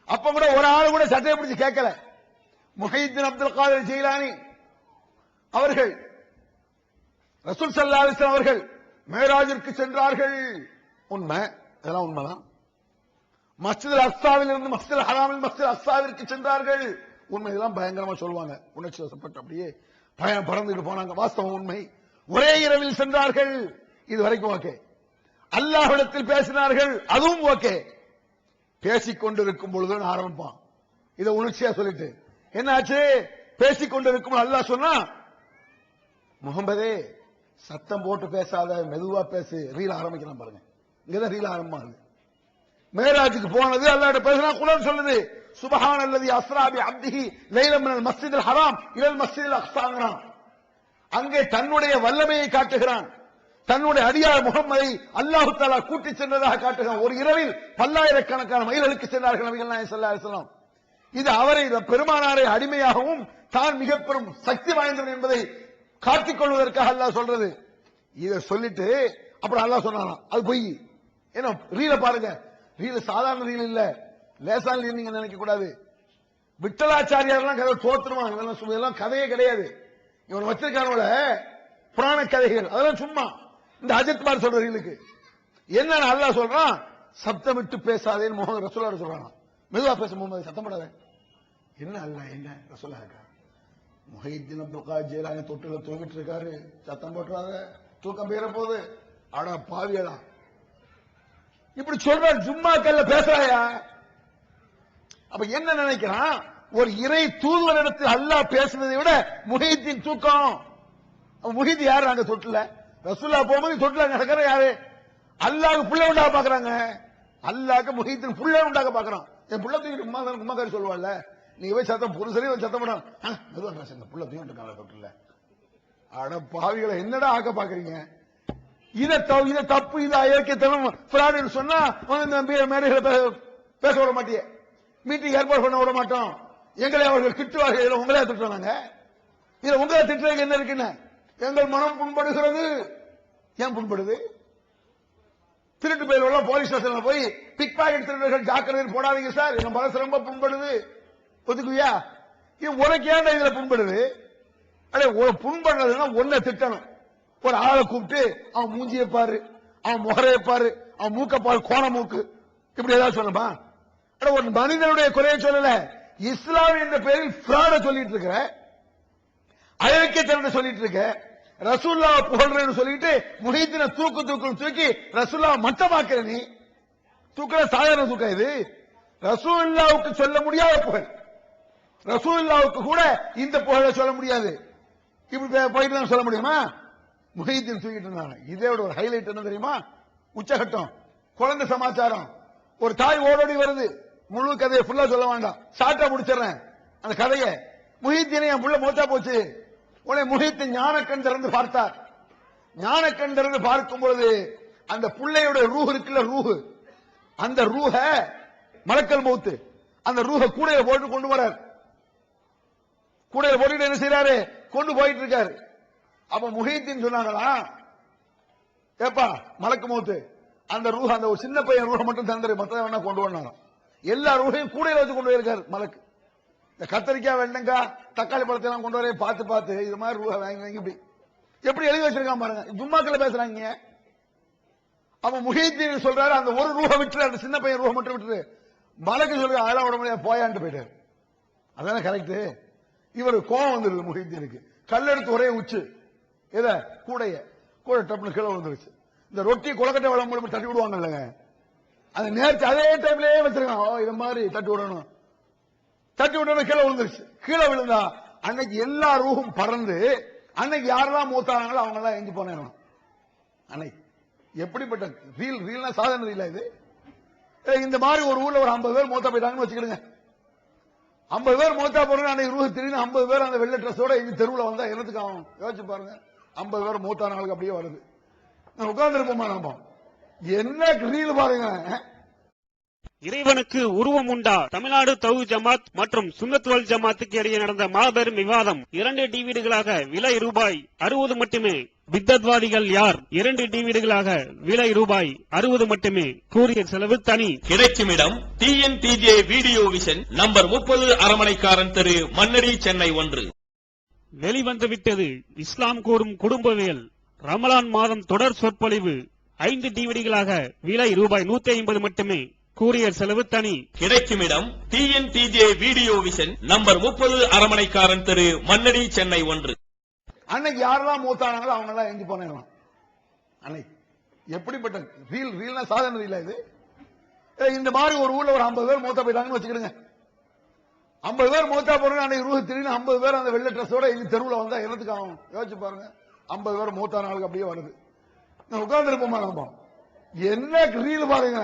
அப்ப கூட ஒரு ஆள் கூட சட்டையை பிடிச்சு கேட்கல. முஹீத்தீன் அப்துல் காதர் ஜீலானி அவர்கள், ரசூல் ஸல்லல்லாஹு அலைஹி வஸல்லம் அவர்கள் மேராஜிற்கு சென்றார்கள். உண்மை, இதெல்லாம் உண்மைதான். மஸ்ஜித் அக்ஸாவில் இருந்து மஸ்ஜித் ஹராமில் மஸ்ஜித் அக்ஸாவிற்கு சென்றார்கள். உண்மை. இதெல்லாம் பயங்கரமா சொல்லுவாங்க, உணர்ச்சி வசப்பட்டு அப்படியே பயம் பறந்துட்டு போனாங்க. வாஸ்தவம், உண்மை. ஒரே இரவில் சென்றார்கள். இது வரைக்கும் ஓகே. அல்லாஹ்விடத்தில் பேசினார்கள், அதுவும் ஓகே. பேசிக் கொண்டிருக்கும் பொழுது ஆரம்பிப்பான். இதை உணர்ச்சியா சொல்லிட்டு என்னாச்சு? பேசிக் கொண்டிருக்கும் அல்லாஹ் சொன்னா, முகமதே சத்தம் போட்டு பேசாத, மெதுவா பேசு. ரீல் ஆரம்பிக்கலாம் பாருங்க. இங்கதான் ரீல் ஆரம்பமாகுது. மேராஜுக்கு போனது அல்லாஹ்ட்ட பேசினா குர்ஆன் சொல்லுது, சுப்ஹானல்லதி அஸ்ரா பி அப்திஹி லைலன் மினல் மஸ்ஜிதில் ஹராம் இலல் மஸ்ஜிதில் அக்ஸாங்கிறான். அங்கே தன்னுடைய வல்லமையை காட்டுகிறான். தன்னுடைய அடியார் முகம்மதை அல்லாஹ் தஆலா கூட்டி சென்றதாக காட்டுகிறான். ஒரு இரவில் பல்லாயிரக்கணக்கான மைல்களுக்கு சென்றார்கள் நபிகள் நாயகம் ஸல்லல்லாஹு அலைஹி வஸல்லம். இது அவரை, பெருமானாரை அடிமையாகவும் தான் மிக பெரும் சக்தி வாய்ந்தவன் என்பதை காட்டிக் கொள்வதற்காக அல்லாஹ் சொல்றது. இதை சொல்லிட்டு அப்புறம் அல்லாஹ் சொன்னான் அது பொய். ஏன்னா ரீல பாருங்க, ரீல் சாதாரண ரீல் இல்ல, லேசான ரீல் நீங்க நினைக்க கூடாது. விட்டலாச்சாரியாரெல்லாம் கதை தோத்துருவாங்க. இதெல்லாம் கதையே கிடையாது. இவன் வச்சிருக்கானோட புராண கதைகள் அதெல்லாம் சும்மா. இந்த அஜித்மார் சொல்ற ரீலுக்கு என்ன அல்லாஹ் சொல்றான்? சப்தமிட்டு பேசாதேன்னு முகமது ரசூலுல்லாஹ் சொல்றான். மெதுவா பேச முகமது, சத்தம் போடாத. என்ன அல்லாஹ் என்ன ரசூலுல்லாஹ் இருக்கா? முஹீத்தீன் அப்துல் காதர் ஜீலானி தொட்டில தூங்கிட்டு இருக்காரு, சத்தம் போட்டுறாத, தூக்கம் பெயர போகுது. ஆனா பாவியலாம் இப்படி சொல்ற ஜும்மாக்கல்ல பேசுறாயா? அப்ப என்ன நினைக்கிறான்? ஒரு இறை தூதுவரிடத்தில் அல்லாஹ் பேசுனதை விட முஹீத்தீன் தூக்கம். முஹீத்தீன் யாரு? அங்க தொட்டில ரசூலுல்லாஹ் போகும்போது தொட்டில நடக்கிற யாரு? அல்லாஹ்க்கு புள்ள உண்டாக பாக்குறாங்க. அல்லாஹ்க்கு முஹீத்தீன் புள்ள உண்டாக பாக்குறான். என் புள்ள தூக்கிட்டு உமாக்காரி சொல்லுவாள்ல, நீ போய் சத்தம் புருஷரே சத்தம் போட மெதுவா புள்ள தூக்கிட்டு இருக்காங்க தொட்டில. அட பாவிகளை என்னடா ஆக்க பாக்குறீங்க? இதை தப்பு, இதை இயற்கைத்தனம் பிராடு சொன்னா மேடைகளை பேச விட மாட்டியே, மீட்டிங் ஏற்பாடு பண்ண விட மாட்டோம். எங்களை அவர்கள் திட்டுவார்கள். உங்களே திட்டுறாங்க. இதுல உங்களை திட்டுறதுக்கு என்ன இருக்குன்னு? எங்கள் மனம் புண்படுகிறது. ஏன் புண்படுது? திருட்டு பயிரெல்லாம் போலீஸ் ஸ்டேஷன்ல போய் பிக் பாக்கெட் திருடர்கள் ஜாக்கிரதையில் போடாதீங்க சார், எங்க மனசு ரொம்ப புண்படுது. ஒத்துக்குவியா? இது உனக்கு ஏன்டா இதுல புண்படுது? அடே புண்படுறதுன்னா ஒன்ன திட்டணும். ஒரு ஆளை கூப்பிட்டு அவன் மூஞ்சியை பாரு, அவன் முகரையை பாரு, அவன் மூக்க பாரு, கோண மூக்கு, இப்படி ஏதாவது சொல்லணுமா? ஒரு மனிதனுடைய குறையை சொல்லல, இஸ்லாம் என்ற பெயரில் பிராட சொல்லிட்டு இருக்கிற, அயோக்கியத்தனத்தை சொல்லிட்டு இருக்க, ரசூலுல்லாஹ் புகழ்றேன்னு சொல்லிட்டு முஹீத்தீனை தூக்கி ரசூலுல்லாஹ் மட்டமாக்குற. நீ தூக்குற சாதாரண தூக்கம் இது. ரசூலுல்லாஹ்வுக்கு சொல்ல முடியாத புகழ். ரசூலுல்லாஹ்வுக்கு கூட இந்த புகழை சொல்ல முடியாது. இப்படி போயிட்டு சொல்ல முடியுமா? முஹீத்தீன் தூக்கிட்டு இருந்தாங்க. இதோட ஒரு ஹைலைட் என்ன தெரியுமா? உச்சகட்டம் குழந்தை சமாச்சாரம். ஒரு தாய் ஓடோடி வருது. முழு கதையை ஃபுல்லா சொல்ல வேண்டாம், ஷார்ட்டா முடிச்சிடறேன் அந்த கதையை. முஹீத்தீனை என் புள்ள மோத்தா போச்சு. உடனே முஹீத்தீன் ஞானக்கண் திறந்து பார்த்தார். ஞானக்கண் திறந்து பார்க்கும் பொழுது அந்த புள்ளையோட ரூஹ் இருக்குல்ல, ரூஹ், அந்த ரூஹ மலக்கல் மௌத்து அந்த ரூஹ கூடையில போட்டு கொண்டு வரார். கூடையில போட்டுட்டு என்ன செய்யறாரு? கொண்டு போயிட்டு இருக்காரு. அப்ப முஹீத்தீன் சொன்னாங்களா, ஏப்பா மலக்கு மௌத்து அந்த ரூஹ, அந்த ஒரு சின்ன பையன் ரூஹ மட்டும் தந்துரு, மத்த வேணா கொண்டு வந்தாராம். எல்லா ரூஹையும் கூடையில வச்சு கொண்டு போயிருக்காரு மலக்கு. இந்த கத்தரிக்காய், வெண்டங்காய், தக்காளி பழத்தை எல்லாம் கொண்டு வர பார்த்து இது மாதிரி ரூஹ வாங்கி இப்படி எப்படி எழுதி வச்சிருக்கான் பாருங்க. ஜும்மாக்கள் பேசுறாங்க. அப்ப முஹீத்தீன் சொல்றாரு, அந்த ஒரு ரூஹ விட்டுரு, அந்த சின்ன பையன் ரூஹ மட்டும் விட்டுரு. மலக்கு சொல்ற அதெல்லாம் விட முடியாது, போயான்ட்டு போயிட்டாரு. அதான கரெக்ட். இவர் கோவம் வந்துருது முஹீத்தீனுக்கு. கல்லெடுத்து ஒரே உச்சு, எத கூட டப்புனு கீழே விழுந்துருச்சு. இந்த ரொட்டி கொலக்கட்டை வளம் தட்டி விடுவாங்க இல்லங்க, அது நேரத்தை அதே டைம்லயே வச்சிருக்கான். இது மாதிரி தட்டி விடணும், தட்டி விடணும், கீழே விழுந்துருச்சு. கீழே விழுந்தா அன்னைக்கு எல்லா ரூஹும் பறந்து அன்னைக்கு யாரெல்லாம் மூத்தானாங்களோ அவங்க எல்லாம் எஞ்சி போனேன். அன்னைக்கு எப்படிப்பட்ட ரீல்னா சாதாரண ரீலா இது? இந்த மாதிரி ஒரு ஊர்ல ஒரு 50 பேர் மூத்தா போயிட்டாங்கன்னு வச்சுக்கிடுங்க. 50 பேர் மௌத்தா போறாங்க, அன்னைக்கு ரூஹ் திடீர்னு 50 பேர் அந்த வெள்ளை ட்ரெஸ்ஸோட இந்த தெருவுல வந்தா என்னத்துக்கு ஆகும்? யோசிச்சு பாருங்க. 50 பேர் மௌத்தான ஆளுக்கு அப்படியே வருது. நான் உட்கார்ந்து இருப்போமா? நம்ம என்ன ரீல் பாருங்க. இறைவனுக்கு உருவம் உண்டா? தமிழ்நாடு தௌஹீத் ஜமாத் மற்றும் சுன்னத் வல் ஜமாத்துக்கு இடையே நடந்த மாபெரும் விவாதம். 2 டிவிடிகளாக விலை ரூபாய் 60 மட்டுமே. பித்தத்வாதிகள் யார்? 2 டிவிடிகளாக விலை ரூபாய் 60 மட்டுமே. கூரியர் செலவு தனி. கிடைக்கும் இடம் TNTJ வீடியோ விஷன், நம்பர் 30, அரமனைக்காரன் தெரு, மண்ணடி, சென்னை 1. வெளிவந்து விட்டது இஸ்லாம் கூறும் குடும்பவியல். ரமலான் மாதம் தொடர் சொற்பொழிவு. 5 டிவிடிகளாக விலை ரூபாய் 150 மட்டுமே. கூரியர் செலவு தனி. கிடைக்கும் இடம் TNTJ வீடியோ விஷன், நம்பர் 30, அரமனைக்காரன் தெரு, மண்ணடி, சென்னை 1. அன்னைக்கு யாரெல்லாம் மூத்தானாங்களோ அவங்க எல்லாம் எஞ்சி போனாங்க. அன்னைக்கு எப்படிப்பட்ட ரீல்னா சாதாரண ரீலா இது? இந்த மாதிரி ஒரு ஊர்ல ஒரு 50 பேர் மூத்தா போயிட்டாங்கன்னு வச்சுக்கிடுங்க. 50 பேர் மூத்தா போறாங்க, அன்னைக்கு ரூஹ் திடீர்னு 50 பேர் அந்த வெள்ளை ட்ரெஸ்ஸோட இந்த தெருவுல வந்தா என்னத்துக்கு ஆகும்? யோசிச்சு பாருங்க. 50 பேர் மூத்தான ஆளுக்கு அப்படியே வருது. நான் உட்கார்ந்து இருப்போமா? நம்ம என்ன ரீல் பாருங்க.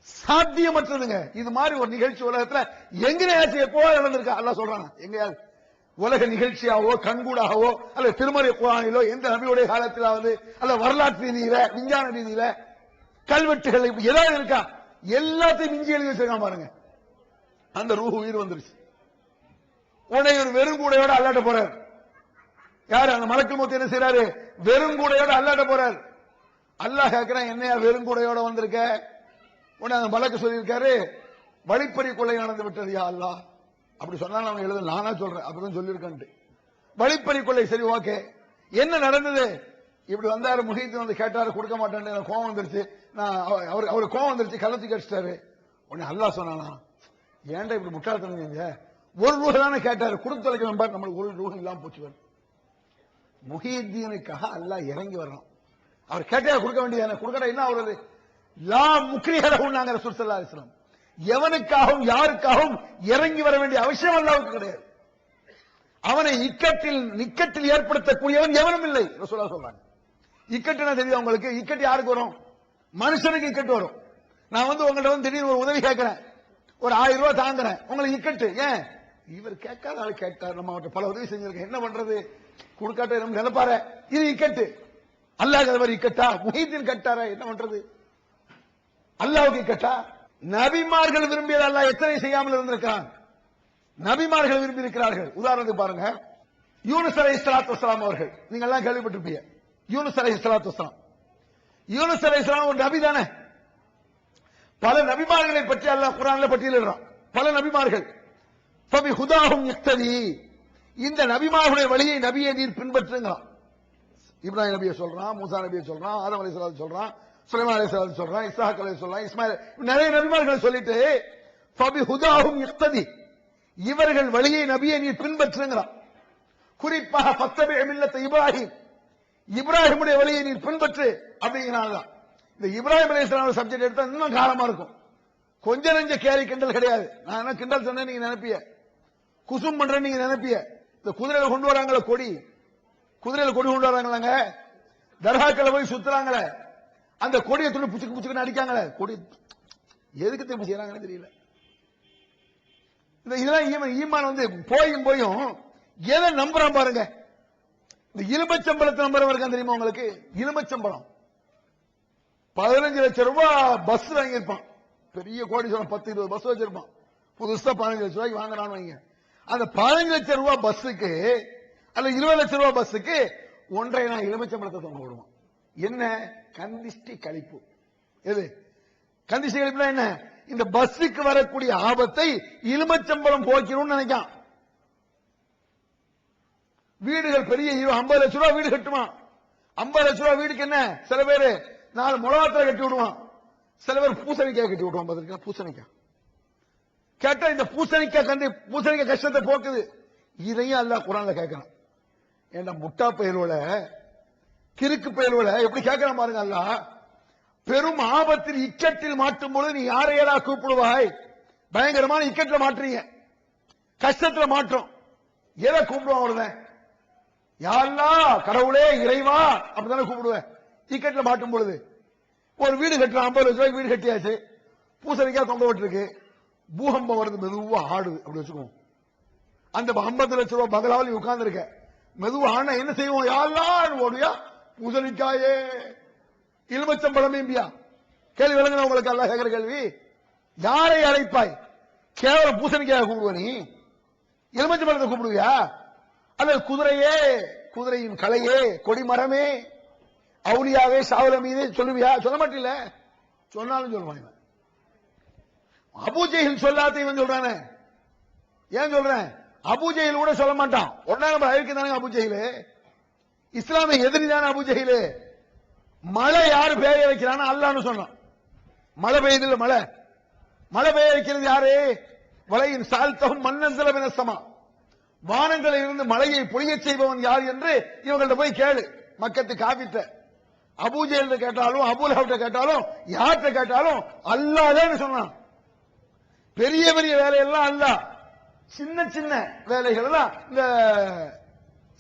சாத்தியமற்றதுங்க. இது மாதிரி ஒரு நிகழ்ச்சி உலகத்துல எங்கேயாச்சும் எப்போ நடந்திருக்கா? அல்லாஹ் சொல்றாங்க, எங்கேயாவது உலக நிகழ்ச்சியாவோ கண்கூடாகவோ அல்ல திருமறை குர்ஆனிலோ எந்த நபியுடைய காலத்திலாவது அல்ல வரலாற்று ரீதியில விஞ்ஞான ரீதியில கல்வெட்டுகள் ஏதாவது இருக்கா? எல்லாத்தையும் மிஞ்சி எழுதி வச்சிருக்கான் பாருங்க. அந்த ரூஹ் உயிர் வந்துருச்சு. உடனே ஒரு வெறுங்கூடையோட அல்லாட்ட போறார். யாரு? அந்த மலக்குல் மௌத் என்ன செய்யறாரு? வெறுங்கூடையோட அல்லாட்ட போறார். அல்லாஹ் கேட்கிறான், என்னையா வெறுங்கூடையோட வந்திருக்க? உடனே அந்த மலக்கு சொல்லியிருக்காரு, வழிப்பறி கொள்ளை நடந்து விட்டது யா அல்லாஹ். அப்படி சொன்னாலும் அவங்க எழுத, நானா சொல்றேன் அப்படிதான் சொல்லியிருக்கேன். வழிப்பறி கொள்ளை, சரி ஓகே, என்ன நடந்தது? இப்படி வந்தாரு, முஹீத் வந்து கேட்டாரு, கொடுக்க மாட்டேன், எனக்கு கோவம் வந்துருச்சு. நான் அவரு கோவம் வந்துருச்சு, கலத்தி கடிச்சிட்டாரு. உடனே அல்லாஹ் சொன்னானா, ஏன்டா இப்படி முட்டாள்தனம் செஞ்ச? ஒரு ரூஹ் தானே கேட்டாரு, கொடுத்து தொலைக்க நம்பார், நம்மளுக்கு ஒரு ரூஹ் இல்லாம போச்சு. முஹீத்தீனுக்காக அல்லாஹ் இறங்கி வரணும். அவர் கேட்டா கொடுக்க வேண்டியது, கொடுக்கடா என்ன அவரது லா முக்ரிஹலஹுன்னாங்க ரசூல் ஸல்லல்லாஹு அலைஹி வஸல்லம். எவனுக்காகவும் யாருக்காகவும் இறங்கி வர வேண்டிய அவசியம் அல்லாஹ்வுக்கு கிடையாது. அவனை இக்கட்டில் ஏற்படுத்தக்கூடியவன் எவனும் இல்லை ரசூலுல்லாஹ் சொல்றாங்க. இக்கட்டுனா தெரியும் உங்களுக்கு? இக்கட்டு யாருக்கு வரும்? மனுஷனுக்கு இக்கட்டு வரும். நான் வந்து உங்கள்ட்ட வந்து திடீர்னு ஒரு உதவி கேட்கிறேன், ஒரு 1000 ரூபாய் தாங்குறேன், உங்களுக்கு இக்கட்டு. ஏன்? இவர் கேட்காத ஆள் கேட்டார், நம்ம அவர்கிட்ட பல உதவி செஞ்சிருக்கேன், என்ன பண்றது, கொடுக்காட்ட நம்ம நினைப்பாரு, இது இக்கட்டு. அல்லாஹ் அது மாதிரி இக்கட்டா? முஹீத்தீன் கட்டாரா? என்ன பண்றது? அல்லாஹ்வுக்கு இக்கட்டா? நபிமார்கள் விரும்பியது அல்லாஹ் எத்தனை செய்யாமல் இருந்திருக்கிறான்? நபிமார்கள் விரும்பி இருக்கிறார்கள். உதாரணத்துக்கு பாருங்க, யூனுஸ் அலைஹிஸ்ஸலாத்து வஸ்ஸலாம் அவர்கள், நீங்க எல்லாம் கேள்விப்பட்டிருப்பீங்க. யூனுஸ் அலைஹிஸ்ஸலாத்து வஸ்ஸலாம், யூனுஸ் அலைஹிஸ்ஸலாம் ஒரு நபி தானே. பல நபிமார்களை பற்றி அல்லாஹ் குர்ஆன்ல பட்டியலிடுறான். பல நபிமார்கள். ஃபபி ஹுதாஹும் யக்ததி, இந்த நபிமார்களுடைய வழியை நபியை நீர் பின்பற்றுங்களாம். இப்ராஹிம் நபியை சொல்றான், மூசா நபியை சொல்றான், ஆதம் அலைஹிஸ்ஸலாம் சொல்றான், சுலைமான் அலைஹிஸ்ஸலாம் சொல்றான், இஸ்ஹாக் அலைஹிஸ்ஸலாம், இஸ்மாயில், நிறைய நபிமார்களை சொல்லிட்டு ஃபபி ஹுதாஹும் யக்ததி, இவர்கள் வழியை நபியை நீர் பின்பற்றுங்களாம். குறிப்பாக ஃபத்தபி மில்லத்த இப்ராஹிம், இப்ராஹிமுடைய வழியை நீர் பின்பற்று அப்படிங்கிறான். இந்த இப்ராஹிம் அலைஹிஸ்ஸலாம் சப்ஜெக்ட் எடுத்தா இன்னும் காலமா இருக்கும். கொஞ்ச நெஞ்ச கேலி கிண்டல் கிடையாது. நான் என்ன கிண்டல் சொன்னேன் நீங்க நினைப்பிய, குசும் பண்றேன் நீங்க நினைப்பிய. இந்த குதிரையில கொண்டு வராங்களே கொடி, குதிரையில கொடி கொண்டு வராங்களாங்க, தர்காக்களை போய் சுத்துறாங்களே, அந்த கொடியை துணி புச்சுக்கு புச்சுக்கு அடிக்காங்களே, கொடி எதுக்கு திரும்ப செய்யறாங்கன்னு தெரியல. இதெல்லாம் ஈமான் வந்து போயும் எதை நம்புறான் பாருங்க. இந்த இலுமச்சம்பளத்தை நம்புறவர்கள் தெரியுமா உங்களுக்கு? இலுமச்சம்பளம் 15 லட்சம் ரூபாய் பஸ் வாங்கியிருப்பான், பெரிய கோடீஸ்வரன், 10-20 பஸ் வச்சிருப்பான், புதுசா 15 லட்சம் ரூபாய்க்கு வாங்குறான்னு வைங்க. அந்த 15 லட்சம் ரூபாய் பஸ்ஸுக்கு அல்ல 20 லட்சம் ரூபாய் பஸ்ஸுக்கு 1.5 எலுமிச்சம்பழத்தை தொங்க விடுவான். என்ன? கந்திஷ்டி கழிப்பு. எது கந்திஷ்டி கழிப்புனா என்ன? இந்த பஸ்ஸுக்கு வரக்கூடிய ஆபத்தை எலுமிச்சம்பழம் போக்கணும்னு நினைக்கான். வீடுகள் பெரிய 50 லட்சம் ரூபாய் வீடு கட்டுமா, 50 லட்சம் ரூபாய் வீடுக்கு என்ன, சில பேரு 4 முளவாத்திர கட்டி விடுவான், சில பேர் பூசணிக்காய் கட்டி விடுவான். பார்த்திருக்கா? பூசணிக்காய் கேட்டா இந்த பூசணிக்காய் கஷ்டத்தை போக்குது. இதையும் அல்லாஹ் குர்ஆன்ல கேட்கணும். ஏன்னா முட்டா பயலோட கிறுக்கு பயலோட எப்படி கேட்கலாம் பாருங்க. அல்லாஹ் பெரும் ஆபத்தில் இக்கட்டில் மாட்டும் பொழுது நீ யாரையெல்லாம் கூப்பிடுவாய்? பயங்கரமான இக்கட்டில் மாட்டுறீங்க, கஷ்டத்துல மாற்றோம், எதை கூப்பிடுவான்? அவருதான் யா அல்லாஹ், கடவுளே, இறைவா அப்படித்தானே கூப்பிடுவேன். இக்கட்டில் மாட்டும் பொழுது ஒரு வீடு கட்டுறான், 50 லட்சம் ரூபாய்க்கு வீடு கட்டியாச்சு, பூசணிக்காய் தொங்க விட்டுருக்கு, பூகம்பம் வருது, மெதுவா ஆடுது, அப்படி வச்சுக்கோம். அந்த 50 லட்சம் ரூபாய் பங்களாவில் உட்கார்ந்து இருக்க, மெதுவா ஆனா என்ன செய்வோம்? யாரெல்லாம் ஓடுயா, பூசணிக்காயே எலுமிச்சம்பழம் இம்பியா. கேள்வி விளங்குன உங்களுக்கு? அல்லாஹ் கேட்கிற கேள்வி, யாரை அழைப்பாய்? கேவலம் பூசணிக்காய கூப்பிடுவ நீ? எலுமிச்சம்பழத்தை கூப்பிடுவியா? அல்லது குதிரையே, குதிரையின் கலையே, கொடிமரமே, அவுலியாவே, சாவல மீது சொல்லுவியா? சொல்ல மாட்டில்ல. சொன்னாலும் சொல்லுவாங்க. அபூஜையில் சொல்லாத இவன் சொல்றானே. ஏன் சொல்றேன்? அபூஜையில் கூட சொல்ல மாட்டான். ஒன்னா நம்ம அழைக்கு தானே அபூஜையில. இஸ்லாமிய எதிரி தானே அபூஜையில. மழை யாரு பெய்ய வைக்கிறான்னு அல்லான்னு சொன்னான். மழை பெய்யுது, மழை மழை பெய்ய வைக்கிறது யாரு? வலையின் சால்த்தகும் மன்னந்தல வினசமா, வானங்களில் இருந்து மழையை பொழிய செய்பவன் யார் என்று இவங்கள்ட்ட போய் கேளு. மக்கத்து காப்பிட்ட அபூஜையில் கேட்டாலும், அபூலஹப்ட கேட்டாலும், யார்கிட்ட கேட்டாலும் அல்லாஹ்தான் சொன்னான். பெரிய பெரிய வேலையெல்லாம் அல்லாஹ், சின்ன சின்ன வேலைகள் எல்லாம் இந்த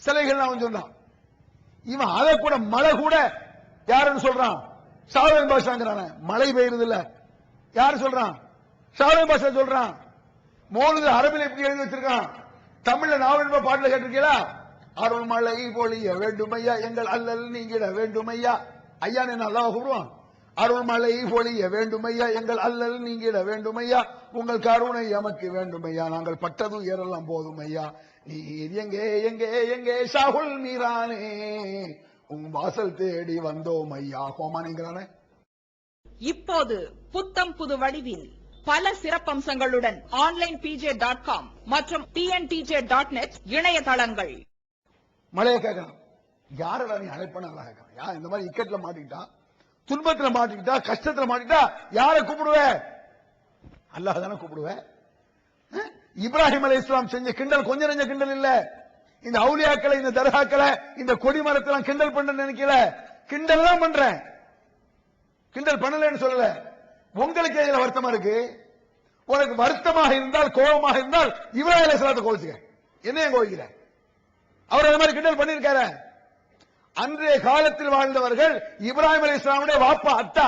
சிலைகள் அவன் சொன்னான். இவன் அதை கூட மழை கூட யாருன்னு சொல்றான்? ஷாவேன் பாஷாங்கிறான. மழை பெய்யுறது இல்ல. யாரு சொல்றான்? ஷாவேன் பாஷா சொல்றான். மோலுது அரபில் எப்படி எழுதி வச்சிருக்கான்? தமிழ்ல நாவல் பாட்டுல கேட்டிருக்கீங்களா? அருள் மழை பொழிய வேண்டுமையா, எங்கள் அல்லல் நீங்கிட வேண்டுமையா. ஐயா என்ன அல்லாஹ் கூப்பிடுவான்? அருள் மழை பொழிய வேண்டுமையா, எங்கள் அல்லல் நீங்கிட வேண்டுமையா, உங்கள் கருணை எமக்கு வேண்டுமையா, நாங்கள் பட்டது ஏறலாம் போதுமையா, நீர் எங்கே எங்கே எங்கே ஷாகுல் மீரானே, உன் வாசல் தேடி வந்தோம் ஐயா. ஹோமானிங்கிறானே. இப்போது புத்தம் புது வடிவில் பல சிறப்பம்சங்களுடன் onlinepj.com மற்றும் tntj.net இணையதளங்கள். மழையை கேட்கணும். யாரடா நீ அழைப்பான கேட்கணும். யார் இந்த மாதிரி இக்கட்ல மாட்டிக்கிட்டா, துன்பத்துல மாட்டிக்கிட்டா, கஷ்டத்துல மாட்டிக்கிட்டா யாரை கூப்பிடுவ? அல்லாஹ் தானே கூப்பிடுவ. இப்ராஹிம் அலைஹிஸ்ஸலாம் செஞ்ச கிண்டல் கொஞ்சம் நெஞ்ச கிண்டல் இல்ல. இந்த அவுலியாக்களை, இந்த தர்காக்களை, இந்த கொடிமரத்தெல்லாம் கிண்டல் பண்ண நினைக்கல. கிண்டல் தான் பண்றேன், கிண்டல் பண்ணலன்னு சொல்லல. உங்களுக்கு இதுல வருத்தமா இருக்கு. உனக்கு வருத்தமாக இருந்தால், கோபமாக இருந்தால் இப்ராஹிம் அலைஹிஸ்ஸலாத்தை கோவிச்சுக்க. என்னைய கோவிக்கிற? அவர் அந்த மாதிரி கிண்டல் பண்ணிருக்காரு. அன்றைய காலத்தில் வாழ்ந்தவர்கள் இப்ராஹிம் அலைஹிஸ்ஸலாமுடைய வாப்பா, அத்தா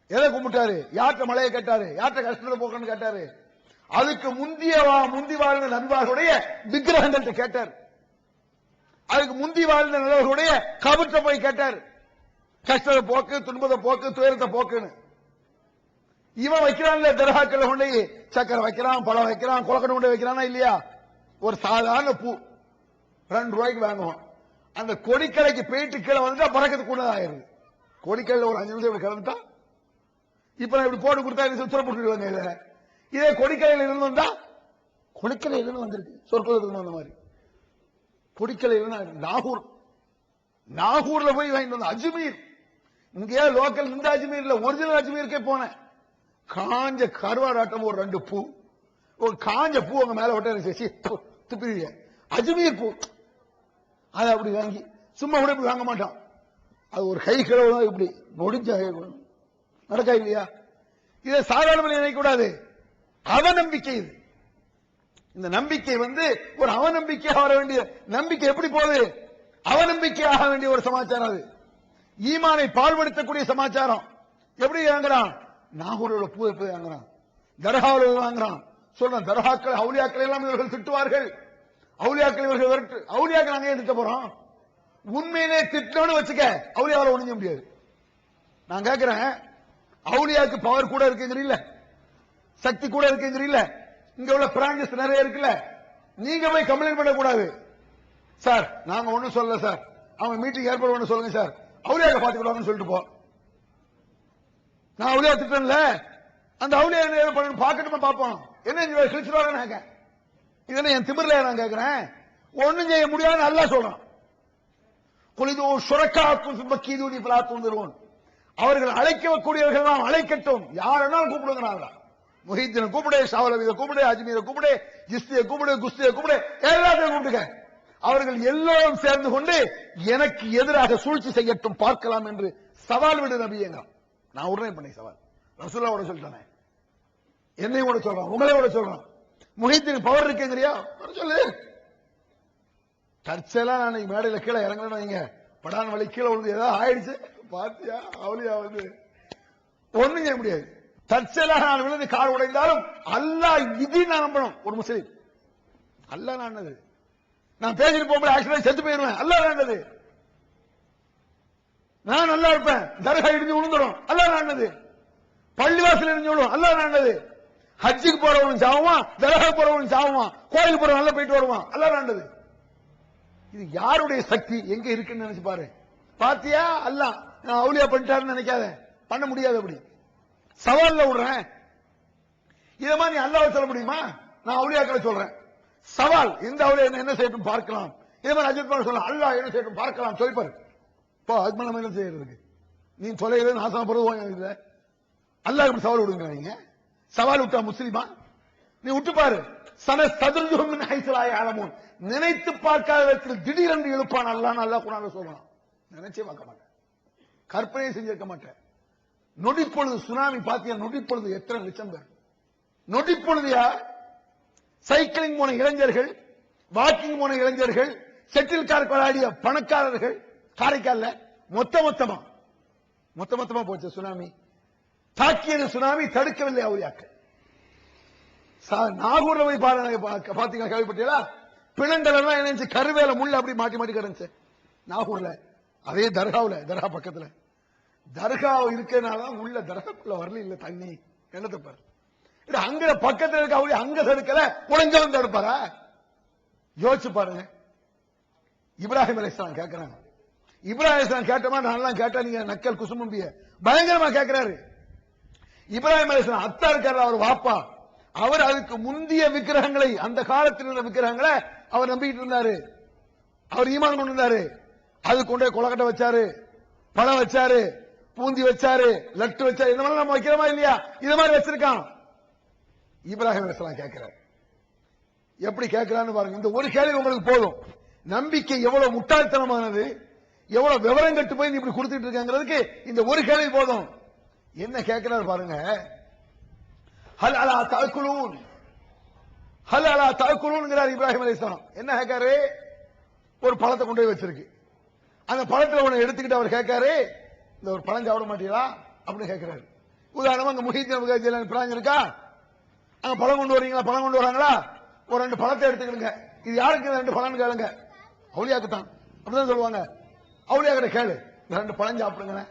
எதை கும்பிட்டாரு? யார்கிட்ட மழையை கேட்டாரு? யார்கிட்ட கஷ்டத்தை போக்கணும்னு கேட்டாரு? அதுக்கு முந்தி வாழ்ந்த நண்பர்களுடைய விக்கிரகங்கள்ட்ட கேட்டார். அதுக்கு முந்தி வாழ்ந்த நண்பர்களுடைய கபத்தை போய் கேட்டார். கஷ்டத்தை போக்கு, துன்பத்தை போக்கு, துயரத்தை போக்குன்னு. இவன் வைக்கிறான்ல தர்காக்கள் கொண்டு சக்கரை வைக்கிறான், பழம் வைக்கிறான், குளக்கணை கொண்டு வைக்கிறானா இல்லையா? ஒரு சாதாரண பூ 2 ரூபாய்க்கு வாங்குவான். அந்த கொடிக்கலைக்கு போயிட்டு கீழே வந்துட்டா பறக்கிறது கூட ஆயிருது. கொடிக்கல்ல ஒரு 5 நிமிஷம் கிளம்பிட்டா, இப்ப நான் இப்படி போட்டு கொடுத்தா சுத்தர போட்டுடுவாங்க. இதை இதே கொடிக்கலையில இருந்து வந்தா, கொடிக்கலையில இருந்து வந்திருக்கு சொற்குலத்துக்கு வந்த மாதிரி. கொடிக்கலையில நாகூர்ல போய் வாங்கிட்டு வந்த அஜ்மீர், இங்கே லோக்கல் இந்த அஜ்மீர்ல ஒரிஜினல் அஜ்மீருக்கே போனேன். காஞ்ச கருவாடாட்டம் ஒரு 2 பூ, ஒரு காஞ்ச பூ அங்க மேல விட்டு துப்பிடுவீங்க. அஜ்மீர் பூ அதை அப்படி வாங்கி சும்மா கூட இப்படி வாங்க மாட்டான். அது ஒரு கை கிழவு தான், இப்படி நொடிஞ்ச நடக்கா இல்லையா? இதை சாதாரண நினைக்க கூடாது. அவநம்பிக்கை இது. இந்த நம்பிக்கை ஒரு அவநம்பிக்கையாக வர வேண்டிய நம்பிக்கை எப்படி போகுது? அவநம்பிக்கையாக வேண்டிய ஒரு சமாச்சாரம். அது ஈமானை பால்படுத்தக்கூடிய சமாச்சாரம். எப்படி வாங்குறான்? நாகூரோட பூவை போய் வாங்குறான், தர்காவில் வாங்குறான். சொல்றான் தர்காக்கள் அவுலியாக்கள் எல்லாம் இவர்கள் திட்டுவார்கள், அவுலியாக்கள் இவர்கள் விரட்டு. அவுலியாக்கள் நாங்க ஏன் திட்ட போறோம்? உண்மையிலே திட்டணும்னு வச்சுக்க, அவுலியாவால ஒண்ணுங்க முடியாது. நான் கேட்கிறேன், அவுலியாவுக்கு பவர் கூட இருக்குங்கிறீல்ல, சக்தி கூட இருக்குங்கிறீல்ல, இங்க உள்ள பிரான்சஸ் நிறைய இருக்குல்ல, நீங்க போய் கம்ப்ளைண்ட் பண்ணக்கூடாது. சார் நாங்க ஒண்ணும் சொல்லல சார், அவங்க மீட்டிங் ஏற்பாடு பண்ண சொல்லுங்க சார், அவுலியாவை பாத்துக்கிடுவாங்கன்னு சொல்லிட்டு போ. நான் அவுலியா திட்டம்ல, அந்த அவுலியா என்ன பண்ணணும் பாக்கட்டுமா பாப்போம். என்ன கிழிச்சிருவாங்க? இதெல்லாம் என் திமிர்ல நான் கேட்கிறேன். ஒண்ணும் செய்ய முடியாது நல்லா சொல்றான். குளிதோ சுரக்காக்கும் பக்கீதூனி பிராத்தும் தருவோம். அவர்கள் அழைக்கக்கூடியவர்கள் நாம் அழைக்கட்டும், யாரெல்லாம் கூப்பிடுங்க. முஹீத்தினை கூப்பிடு, ஷாவலவியை கூப்பிடு, அஜ்மீரை கூப்பிடு, ஜிஸ்தியை கூப்பிடு, குஸ்தியை கூப்பிடு, எல்லாத்தையும் கூப்பிடுங்க. அவர்கள் எல்லோரும் சேர்ந்து கொண்டு எனக்கு எதிராக சூழ்ச்சி செய்யட்டும், பார்க்கலாம் என்று சவால் விடு நபியங்க. நான் உடனே பண்ணி சவால் ரசூலுல்லாஹ் சொல்லிட்டானே, என்னையும் கூட சொல்றான், உங்களையும் கூட சொல்றான். முஹீத்தின் பவர் இருக்குங்கிறியா சொல்லு. தற்செயலா நான் மேடையில கீழே இறங்கணும் வைங்க, படான் வழி கீழே விழுந்து ஏதாவது ஆயிடுச்சு பாத்தியா, அவளியா ஒண்ணும் செய்ய முடியாது. தற்செயலாக நான் விழுந்து கால் உடைந்தாலும் அல்லாஹ் விதி நான் நம்பணும். ஒரு முஸ்லீம் அல்லாஹ் நானது. நான் பேசிட்டு போகும்போது ஆக்சிடென்ட் செத்து போயிருவேன், அல்லாஹ் நானது. நான் நல்லா இருப்பேன், தர்கா இடிஞ்சு விழுந்துடும், அல்லாஹ் நானது. பள்ளிவாசல் இடிஞ்சு விழும், அல்லாஹ் நானது. ஹஜ்ஜுக்கு போறவனும் சாவுவான், தர்கா போறவனும் சாவுவான், கோயிலுக்கு போறவன் நல்லா போயிட்டு வருவான், அல்லாஹ் நானது. இது யாருடைய சக்தி எங்க இருக்குன்னு நினைச்சு பாரு. பாத்தியா அல்லாஹ் நான் அவுலியா பண்ணிட்டாருன்னு நினைக்காத, பண்ண முடியாது. அப்படி சவால்ல விடுறேன். இத மாதிரி நீ அல்லாஹ் சொல்ல முடியுமா? நான் அவுலியாக்களை சொல்றேன், சவால். இந்த அவுலியா என்ன செய்யட்டும் பார்க்கலாம். இதே மாதிரி அஜித் குமார் சொல்ல அல்லாஹ் என்ன செய்யட்டும் பார்க்கலாம் சொல்லிப்பாரு. இப்போ அதுக்கு மேல என்ன செய்யறதுக்கு? நீ தொலைகிறது நாசமா போறது. அல்லாஹ் இப்படி சவால் விடுங்க. நீங்க சவால் விட்டா முஸ்லிமா? நீ விட்டு பாரு. நினைத்து பார்க்காத விதத்தில் திடீரென்று எழுப்பான் அல்லாஹ். அல்லாஹ் குர்ஆன்ல சொல்றான். நினைச்சே பார்க்க மாட்டேன், கற்பனை செஞ்சிருக்க மாட்டேன். நொடிப்பொழுது சுனாமி பாத்தியா? நொடிப்பொழுது எத்தனை லட்சம் பேர் நொடிப்பொழுதியா? சைக்கிளிங் போன இளைஞர்கள், வாக்கிங் போன இளைஞர்கள், செட்டில் கார்க் விளையாடிய பணக்காரர்கள், காரைக்கால்ல மொத்தமா போச்சு சுனாமி. தாக்கியது சுனாமி, தடுக்கவில்லை அவுலியாக்கள். நாகூர்ல போய் பாத்தீங்களா? கேள்விப்பட்டீங்களா? பிணங்கள் எல்லாம் என்ன கருவேல முள்ள அப்படி மாட்டி மாட்டி கிடந்துச்சு நாகூர்ல. அதே தர்காவுல, தர்கா பக்கத்துல தர்கா இருக்கனால உள்ள தர்காக்குள்ள வரல இல்ல தண்ணி. என்னத்தை பாரு, அங்க பக்கத்துல இருக்க அவளி அங்க தடுக்கல, உடஞ்ச வந்து தடுப்பாரா? யோசிச்சு பாருங்க. இப்ராஹிம் அலைஹிஸ்ஸலாம் கேட்கிறாங்க. இப்ராஹிம் அலைஹிஸ்ஸலாம் கேட்டமா நல்லா கேட்டா நீங்க நக்கல் குசும்பிய பயங்கரமா கேட்கிறாரு. இப்ராஹிம் அலைஹிஸ்ஸலாம் அத்தா இருக்காரு, அவர் வாப்பா. அவர் அதுக்கு முந்திய விக்கிரகங்களை, அந்த காலத்தில் இருந்த விக்கிரகங்களை அவர் நம்பிக்கிட்டு இருந்தாரு. அவர் ஈமான் கொண்டு இருந்தாரு. அது கொண்டே கொலக்கட்டை வச்சாரு, பழம் வச்சாரு, பூந்தி வச்சாரு, லட்டு வச்சாரு. இந்த மாதிரி நம்ம வைக்கிறோமா இல்லையா? இது மாதிரி வச்சிருக்கான். இப்ராஹிம் அலைஹிஸ்ஸலாம் கேட்கிறார். எப்படி கேட்கிறான்னு பாருங்க. இந்த ஒரு கேள்வி உங்களுக்கு போதும். நம்பிக்கை எவ்வளவு முட்டாள்தனமானது, எவ்வளவு விவரம் கட்டு போய் இப்படி கொடுத்துட்டு இருக்காங்கிறதுக்கு இந்த ஒரு கேள்வி போதும். என்ன கேட்கிறாரு பாருங்க. ஹல் அலா தஅக்குலூன், ஹல் அலா தஅக்குலூன்ங்கறார் இப்ராஹிம் அலைஹிஸ்ஸலாம். என்ன கேட்காரு? ஒரு பழத்தை கொண்டு போய் வச்சிருக்கு. அந்த பழத்தை ஒண்ணு எடுத்துக்கிட்டு அவர் கேட்காரு, இந்த ஒரு பழம் சாப்பிட மாட்டீங்களா அப்படின்னு கேட்கிறாரு. உதாரணமா அங்க முஹீத்தீன் ஜிலானி பிராஞ்ச் இருக்கா, அங்க பழம் கொண்டு வரீங்களா? பழம் கொண்டு வராங்களா? ஒரு 2 பழத்தை எடுத்துக்கிடுங்க. இது யாருக்கு 2 பழம் கேளுங்க? அவுலியாக்கு தான். அப்படிதான் சொல்லுவாங்க. அவுலியா கிட்ட கேளு, 2 பழம் சாப்பிடுங்க.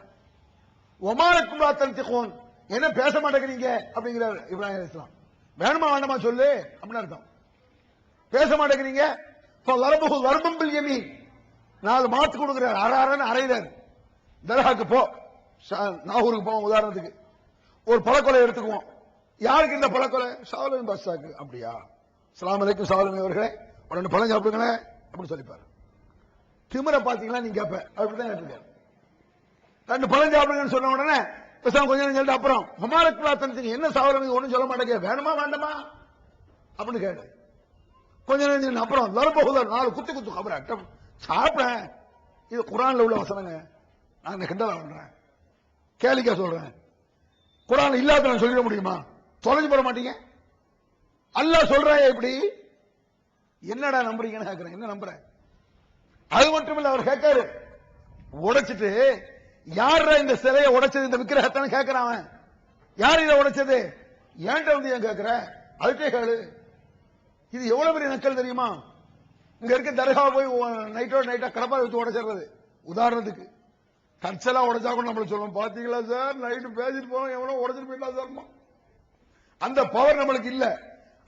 ஒமாலக்கும் லா தன்திகூன், என்ன பேச மாட்டேங்கிறீங்க அப்படிங்கிறார் இப்ராஹிம் அலைஹிஸ்ஸலாம். வேணுமா வேண்டாமா சொல்லு அப்படின்னு அர்த்தம். பேச மாட்டேங்கிறீங்க. வர்பம் பில் யமீன், 4 மாத்து கொடுக்கிறார், அரைன்னு அரைகிறார். தர்காக்கு போ, நாகூருக்கு போவோம் உதாரணத்துக்கு, ஒரு பழக்கொலை எடுத்துக்குவோம். யாருக்கு இந்த பழக்கொலை? ஷாவுலின் பாஷாக்கு. அப்படியா? அஸ்ஸலாமு அலைக்கும் ஷாவுலின் அவர்களே, ஒரு 2 பழம் சாப்பிடுங்களேன் அப்படின்னு சொல்லிப்பாரு. திமிர பாத்தீங்களா? நீங்க கேப்ப அப்படிதான் கேட்டிருக்காரு. 2 பழம் சாப்பிடுங்கன்னு சொன்ன உடனே பேசாம கொஞ்ச நேரம் சொல்லிட்டு அப்புறம் ஹமாலக்குலா தன்திக்கு என்ன சாவரம் ஒன்னும் சொல்ல மாட்டேங்க, வேணுமா வேண்டாமா அப்படின்னு கேடு. கொஞ்ச நேரம் அப்புறம் லர்பஹுதர் 4 குத்து கபர சாப்பிட. இது குர்ஆன்ல உள்ள வசனங்க. நான் கிண்டலா பண்றேன், கேலிக்கா சொல்றேன். குர்ஆன்ல இல்லாத நான் சொல்லிட முடியுமா? தொலைஞ்சு போட மாட்டீங்க. அல்லாஹ் சொல்றாயே இப்படி. என்னடா நம்புறீங்கன்னு கேட்கிறேன். என்ன நம்புற? அது மட்டும் இல்ல, அவர் கேட்காரு உடைச்சிட்டு, யாரா இந்த சிலையை உடைச்சது, இந்த விக்கிரகத்தான கேட்கிறான். யார் இதை உடைச்சது? ஏன்ட்ட வந்து ஏன் கேட்கிற? அதுக்கே கேளு. இது எவ்வளவு பெரிய நக்கல் தெரியுமா? இங்க இருக்க தர்கா போய் நைட்டோட நைட்டா கடப்பா வச்சு உடைச்சிடுறது. உதாரணத்துக்கு தற்சலா உடைச்சா கூட நம்மள சொல்லுவோம், பாத்தீங்களா சார் நைட்டு பேசிட்டு போனோம், எவ்வளவு உடைச்சிட்டு போயிட்டா சார். அந்த பவர் நம்மளுக்கு இல்ல.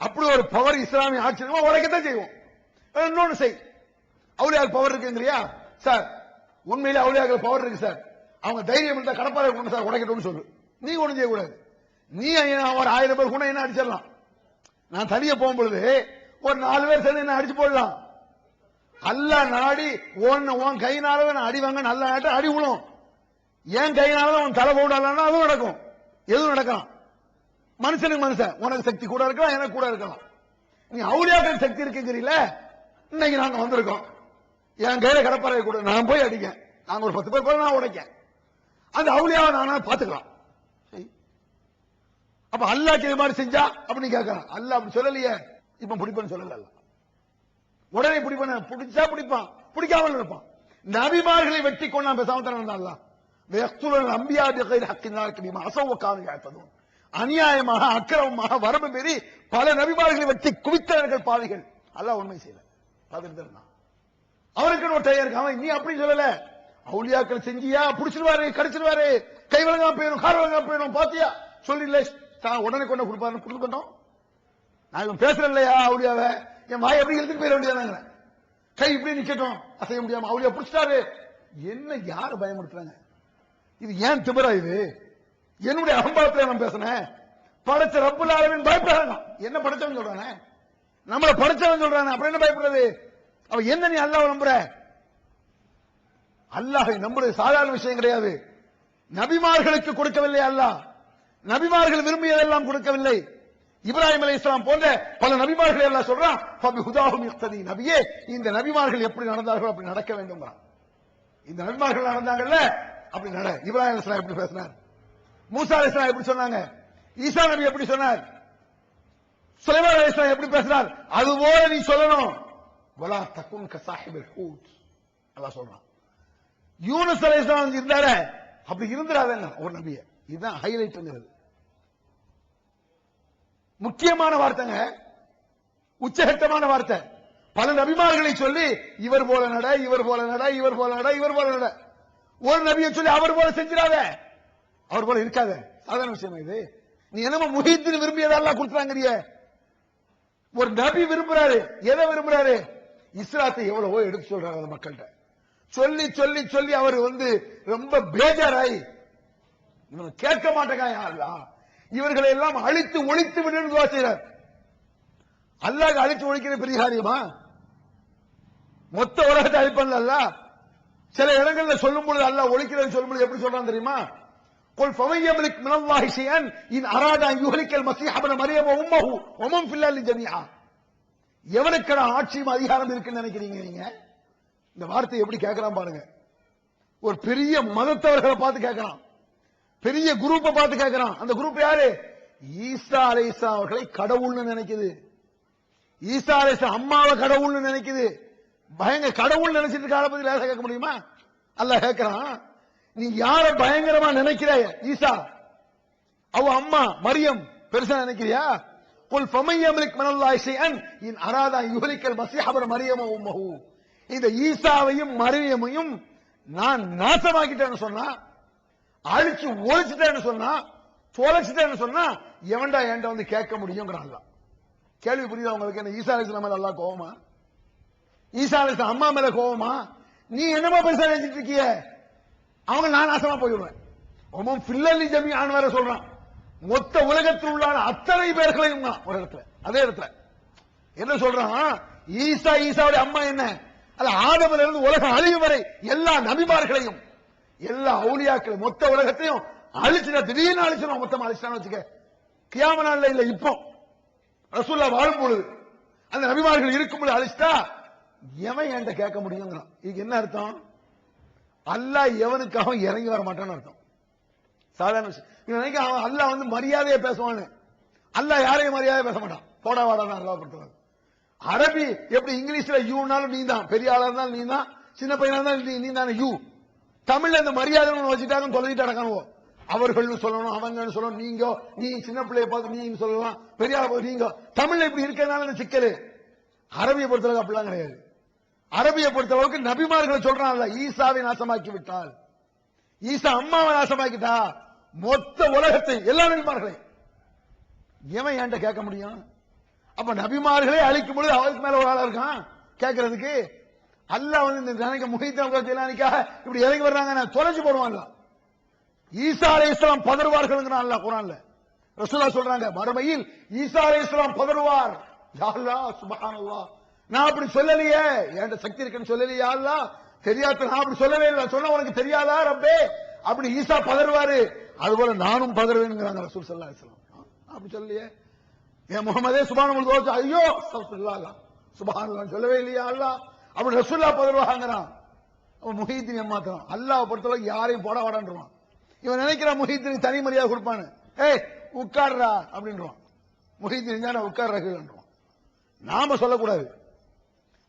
அப்படி ஒரு பவர் இஸ்லாமிய ஆட்சி உடைக்கத்தான் செய்வோம். இன்னொன்னு செய், அவுலியாவுக்கு பவர் இருக்குங்கிறியா சார்? உண்மையிலே அவுலியாவுக்கு பவர் இருக்கு சார். அவங்க தைரியம் இருந்தா கடப்பாறை கொண்டு சார் உடைக்கட்டும்னு சொல்லு. நீ ஒண்ணும் செய்யக்கூடாது. நீ ஒரு 1000 பேர் கூட என்ன அடிச்சிடலாம். நான் தனியா போகும்பொழுது ஒரு 4 பேர் சேர்ந்து என்ன அடிச்சு போடலாம். அல்லாஹ் நாடி உன் கையினால நான் அடி வாங்க, நல்ல நாட்டு அடி விழும். என் கையினால உன் தலை போடலாம், அதுவும் நடக்கும். எதுவும் நடக்கலாம். மனுஷனுக்கு மனுஷன், உனக்கு சக்தி கூட இருக்கலாம், எனக்கு கூட இருக்கலாம். நீ அவுலியாக்கள் சக்தி இருக்குங்கிறீல, இன்னைக்கு நாங்க வந்திருக்கோம். என் கையில கடப்பாறை கூட நான் போய் அடிக்க, நாங்க ஒரு 10 பேர் போல நான் உடைக்க, அந்த அவுலியாவை நானா பாத்துக்கலாம். அப்ப அல்லாஹ் இது மாதிரி செஞ்சா அப்படின்னு கேட்கறான். அல்லாஹ் அப்படி சொல்லலையே. இப்ப பிடிப்பேன்னு சொல்லல, உடனே பிடிப்பேன். பிடிச்சா பிடிப்பான், பிடிக்காமல் இருப்பான். நபிமார்களை வெட்டி கொண்டா பேசாம தான் அல்லாஹ். அநியாயமாக அக்கிரமமாக வரம்பு மீறி பல நபிமார்களை வெட்டி குவித்தவர்கள் பாவிகள். அல்லாஹ் உண்மை செய்யல, பார்த்துட்டு அவருக்கு ஒரு டயர் இருக்காம நீ அப்படி சொல்லல. அவுலியாக்கள் செஞ்சியா புடிச்சிருவாரு, கடிச்சிருவாரு, கை வழங்காம போயிடும், கால் வழங்காம போயிடும், பாத்தியா சொல்லல உடனே கொண்டு கொடுப்பாரு கொடுத்துட்டோம். நான் இவன் பேசுறேன் இல்லையா அவுலியாவ, என் வாய் எப்படி எழுதிட்டு போயிட வேண்டியதாங்க. கை இப்படி நிக்கட்டும், அசைய முடியாம அவுலியா புடிச்சிட்டாரு. என்ன யாரு பயமுறுத்துறாங்க? இது ஏன் திமிரா? இது என்னுடைய அகம்பாவத்துல நான் பேசினேன். படைச்ச ரப்புல் ஆலமீன் பயப்படுறாங்க. என்ன படைச்சவன் சொல்றானே, நம்மள படைச்சவன் சொல்றானே, அப்புறம் என்ன பயப்படுறது? அவ என்ன நீ அல்லாஹ் நம்புற? அல்லாஹை நம்புறது சாதாரண விஷயம் கிடையாது. நபிமார்களுக்கு கொடுக்கவில்லை அல்லாஹ், நபிமார்கள் விரும்பியதெல்லாம் கொடுக்கவில்லை. இப்ராஹிம் அலைஹிஸ்ஸலாம் போன்ற பல நபிமார்களை அல்லாஹ் சொல்றான், ஃபபிஹுதாஹும் யக்ததி. நபியே, இந்த நபிமார்கள் எப்படி நடந்தார்களோ அப்படி நடக்க வேண்டும். இந்த நபிமார்கள் நடந்தாங்கல்ல அப்படி நட. இப்ராஹிம் அலைஹிஸ்ஸலாம் எப்படி பேசினார், மூசா அலைஹிஸ்ஸலாம் எப்படி சொன்னாங்க, ஈசா நபி எப்படி சொன்னார், சுலைமான் அலைஹிஸ்ஸலாம் எப்படி பேசினார், அதுபோல நீ சொல்லணும். வலா தகுன் கஸாஹிபில் ஹூத் அல்லாஹ் சொல்றான். யூனுஸ் அலைஹிஸ்ஸலாம் இருந்தாரே அப்படி இருந்துறாதங்க ஒரு நபியை. இதுதான் ஹைலைட்ங்கிறது. முக்கியமான வார்த்தைங்க, உச்சகட்டமான வார்த்தை. பல நபிமார்களை சொல்லி இவர் போல நட, இவர் போல நட, இவர் போல நட, இவர் போல நட. ஒரு நபியை சொல்லி அவர் போல செஞ்சிடாத, அவர் போல இருக்காத. சாதாரண விஷயம் இது. நீ என்னமோ முஹீத்தின் விரும்பியதெல்லாம் கொடுத்தாங்கறிய. ஒரு நபி விரும்புறாரு, எதை விரும்புறாரு? இஸ்லாத்தை எவ்வளவோ எடுத்து சொல்றாரு அந்த மக்கள்கிட்ட. சொல்லி சொல்லி சொல்லி அவர் ரொம்ப பேஜாராய் இவங்க கேட்க மாட்டேங்க. இவர்களை எல்லாம் அழித்து ஒழித்து விடு துவா செய்றார். அல்லாஹ் அழித்து ஒழிக்கிற பெரிய காரியமா? மொத்த உலகத்தை அழிப்பல்ல. சில இடங்கள்ல சொல்லும் பொழுது அல்லாஹ் ஒழிக்கிறேன்னு சொல்லும் பொழுது எப்படி சொல்றான் தெரியுமா? قل فمن يملك من الله شيئا إن أراد أن يهلك المسيح ابن مريم وأمه ومن في الأرض جميعا. எவனுக்கு ஆட்சியும் அதிகாரம் இருக்குன்னு நினைக்கிறீங்க நீங்க? இந்த வார்த்தை எப்படி கேட்கறான் பாருங்க. ஒரு பெரிய மதத்தவர்களை பார்த்து கேட்கறான், பெரிய குரூப்பை பார்த்து கேட்கறான். அந்த குரூப் யாரு? ஈசா அலைஹிஸ்ஸலாம் அவர்களை கடவுள்னு நினைக்குது. ஈசா அலைஹிஸ்ஸலாம் அம்மாவை கடவுள்னு நினைக்குது. பயங்கர கடவுள் நினைச்சிட்டு இருக்க ஆளை பத்தி லேசா கேட்க முடியுமா? அல்லாஹ் கேட்கறான், நீ யார பயங்கரமா நினைக்கிற? ஈசா அவ அம்மா மரியம் பெருசா நினைக்கிறியா? قل فمن يملك من الله شيئا إن أراد أن يهلك المسيح ابن مريم وأمه. இந்த ஈசாவையும் மரியமையும் நான் நாசமாக்கிட்டேன்னு சொன்னா, அழிச்சு ஒழிச்சுட்டேன்னு சொன்னா, தொலைச்சிட்டேன்னு சொன்னா எவன்டா என்கிட்ட கேட்க முடியுங்கிறான். கேள்வி புரியுதா உங்களுக்கு? என்ன ஈசா அலைஹிஸ்ஸலாம் மேல அல்லாஹ் கோவமா? ஈசா அலைஹிஸ்ஸலாம் அம்மா மேல கோவமா? நீ என்னமா பெருசா நினைச்சிட்டு இருக்கிய? அவங்க நான் நாசமா போயிடுவேன். ஒமம் ஃபில்லலி ஜமீஅன் வேற சொல்றான். மொத்த உலகத்தில் உள்ள அத்தனை பேர்களையும் ஒரு இடத்துல, அதே இடத்துல என்ன சொல்றான்? ஈசாவுடைய அம்மா என்ன? அது ஆதமில இருந்து உலகம் அழியும் வரை எல்லா நபிமார்களையும் எல்லா அவுலியாக்களையும் மொத்த உலகத்தையும் அழிச்சுனா, திடீர்னு அழிச்சிடும். மொத்தமா அழிச்சான்னு வச்சுக்க, கியாமத் நாள்ல இல்ல, இப்போ ரசூலுல்லாஹ் வாழும் பொழுது அந்த நபிமார்கள் இருக்கும் பொழுது அழிச்சிட்டா எவன் என்கிட்ட கேட்க முடியுங்கிறான். இதுக்கு என்ன அர்த்தம்? அல்லாஹ் எவனுக்காக இறங்கி வர மாட்டான்னு அர்த்தம். சாதாரண விஷயம். நினைக்க அவன் அல்லாஹ் மரியாதையை பேசுவான்னு. அல்லாஹ் யாரையும் மரியாதை பேச மாட்டான். போடா வாடான்னு அல்லாஹ் பொறுத்தவரை. அரபி எப்படி இங்கிலீஷ்ல யூனாலும் நீ தான், பெரிய ஆளா இருந்தாலும் நீ தான், சின்ன பையனா இருந்தாலும் நீ தானே யூ. தமிழ்ல இந்த மரியாதை வச்சுட்டாங்க, தொலைவிட்டு அடக்கணும். அவர்கள் சொல்லணும், அவங்க சொல்லணும், நீங்க, நீ சின்ன பிள்ளைய பார்த்து நீங்க சொல்லலாம், பெரிய ஆளை பார்த்து நீங்க. தமிழ்ல இப்படி இருக்கிறதுனால இந்த சிக்கல். அரபியை பொறுத்தளவுக்கு அப்படிலாம் கிடையாது. அரபியை பொறுத்தளவுக்கு நபிமார்களை சொல்றான்ல, ஈசாவை நாசமாக்கி விட்டால், ஈசா அம்மாவை நாசமாக்கிட்டா மொத்த உலகத்தை எல்லா நபிமார்களையும் எவன் என்கிட்ட கேட்க முடியும்? அப்ப நபிமார்களே அழிக்கும் பொழுது அவருக்கு மேல ஒரு ஆளா இருக்கான் கேட்கறதுக்கு. அல்லாஹ் இந்த நினைக்க முஹீத்தீனுக்காக இப்படி இறங்கி வர்றாங்க, தொலைச்சு போடுவாங்க. ஈசா அலைஹிஸ்ஸலாம் பதறுவார்கள் அல்லாஹ் குர்ஆன்ல. ரசூலுல்லாஹ் சொல்றாங்க, மறுமையில் ஈசா அலைஹிஸ்ஸலாம் பதறுவார். யா அல்லாஹ் சுப்ஹானல்லாஹ், நான் அப்படி சொல்லலையே, என்கிட்ட சக்தி இருக்குன்னு சொல்லலையே அல்லாஹ், தெரியாத நான் அப்படி சொல்லவே இல்லை, சொன்ன உனக்கு தெரியாதா ரப்பே? அப்படி ஈசா பதறுவாரு, அதுபோல நானும் பதறுவேன்ங்கிறாங்க ரசூல் ஸல்லல்லாஹு அலைஹி வஸல்லம். அப்படி சொல்லலையே, ஏன் முகமதே சுப்ஹானல்லாஹ், ஐயோ சுப்ஹானல்லாஹ் சொல்லவே இல்லையா அல்லாஹ்? அப்படி ரசூலுல்லாஹ் பதறுவாங்கறான். அவன் முஹீத்தீன் ஏமாத்துறான். அல்லாஹ் பொறுத்தவரை யாரையும் போட வாடான்றான். இவன் நினைக்கிறான் முஹீத்தீன் தனி மரியாதை கொடுப்பானு. ஏய் உட்கார்றா அப்படின்றான். முஹீத்தீன் ஞான உட்கார்றாங்கன்றான். நாம சொல்லக்கூடாது.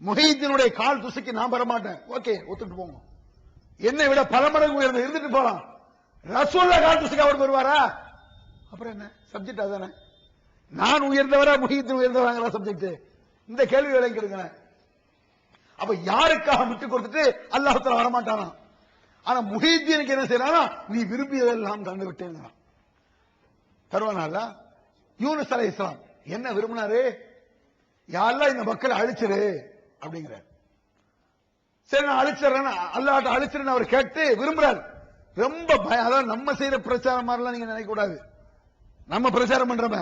முஹீத்தீனுடைய கால் துசுக்கி நான் பெற மாட்டேன், ஓகே ஒத்துட்டு போங்க, என்னை விட பல மடங்கு உயர்ந்து இருந்துட்டு போலாம். ரசூலுல்லாஹ் கால் துசுக்கி அவர் வருவாரா? அப்புறம் என்ன? சப்ஜெக்ட் அதானே. நான் உயர்ந்தவரா முஹிதீன் உயர்ந்தவராங்களா சப்ஜெக்ட்? இந்த கேள்வி விளங்கிடுங்க. அப்ப யாருக்காக விட்டு கொடுத்துட்டு அல்லாஹ் தஆலா வரமாட்டானா? ஆனா முஹிதீனுக்கு என்ன செய்யறானா, நீ விரும்பியதெல்லாம் தந்து விட்டேன் தருவானா? யூனுஸ் அலைஹிஸ்ஸலாம் என்ன விரும்பினாரு? யா அல்லாஹ் இந்த மக்களை அழிச்சிரு அப்படிங்கிறார். சரி நான் அழிச்சிடறேன், அல்லாஹ்ட்ட அழிச்சிருன்னு அவர் கேட்டு விரும்புறாரு. ரொம்ப அதாவது நம்ம செய்யற பிரச்சாரம் மாதிரிலாம் நீங்க நினைக்க கூடாது. நம்ம பிரச்சாரம் பண்றோமே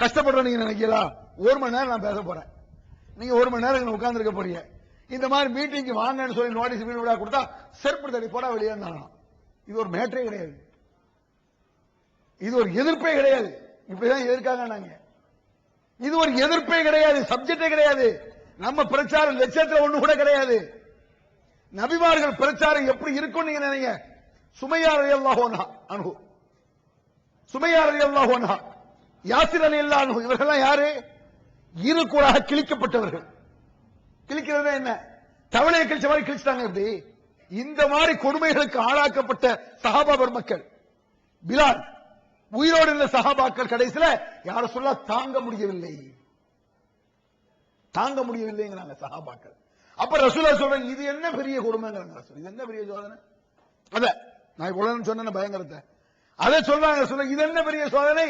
கஷ்டப்படுறோம் நீங்க நினைக்கலாம். 1 மணி நேரம் நான் பேச போறேன், நீங்க 1 மணி நேரம் உட்கார்ந்து இருக்க போறீங்க. இந்த மாதிரி மீட்டிங்க்கு வாங்கன்னு சொல்லி நோட்டீஸ் வீடு கொடுத்தா செருப்பு தடி போடா வெளியே. இது ஒரு மேட்டரே கிடையாது, இது ஒரு எதிர்ப்பே கிடையாது. இப்படிதான் எதிர்க்காங்க நாங்க. இது ஒரு எதிர்ப்பே கிடையாது, சப்ஜெக்டே கிடையாது. நம்ம பிரச்சாரம் லட்சத்துல ஒண்ணு கூட கிடையாது. நபிமார்கள் பிரச்சாரம் எப்படி இருக்கும் நீங்க நினைங்க. சுமையா ரலியல்லாஹு அன்ஹு, சுமையா ரலியல்லாஹு அன்ஹா, யாசிர் ரலியல்லாஹு அன்ஹு, இவர்கள்லாம் யாரு? இருக்கூறாக கிழிக்கப்பட்டவர்கள். கிழிக்கிறது என்ன? தவளையை கிழிச்ச மாதிரி கிழிச்சிட்டாங்க. எப்படி இந்த மாதிரி கொடுமைகளுக்கு ஆளாக்கப்பட்ட சஹாபா பெருமக்கள், பிலால் உயிரோடு இருந்த சஹாபாக்கள் கடைசியில யார சொல்ல தாங்க முடியவில்லை, தாங்க முடியவில்லைங்கிறாங்க சஹாபாக்கள். அப்ப ரசூலுல்லாஹ் சொல்றாங்க இது என்ன பெரிய கொடுமைங்கிறாங்க. ரசூல் இது என்ன பெரிய சோதனை? அத நான் இவ்வளவு சொன்ன பயங்கரத்தை அதை சொல்றாங்க. சொல்றாங்க இது என்ன பெரிய சோதனை?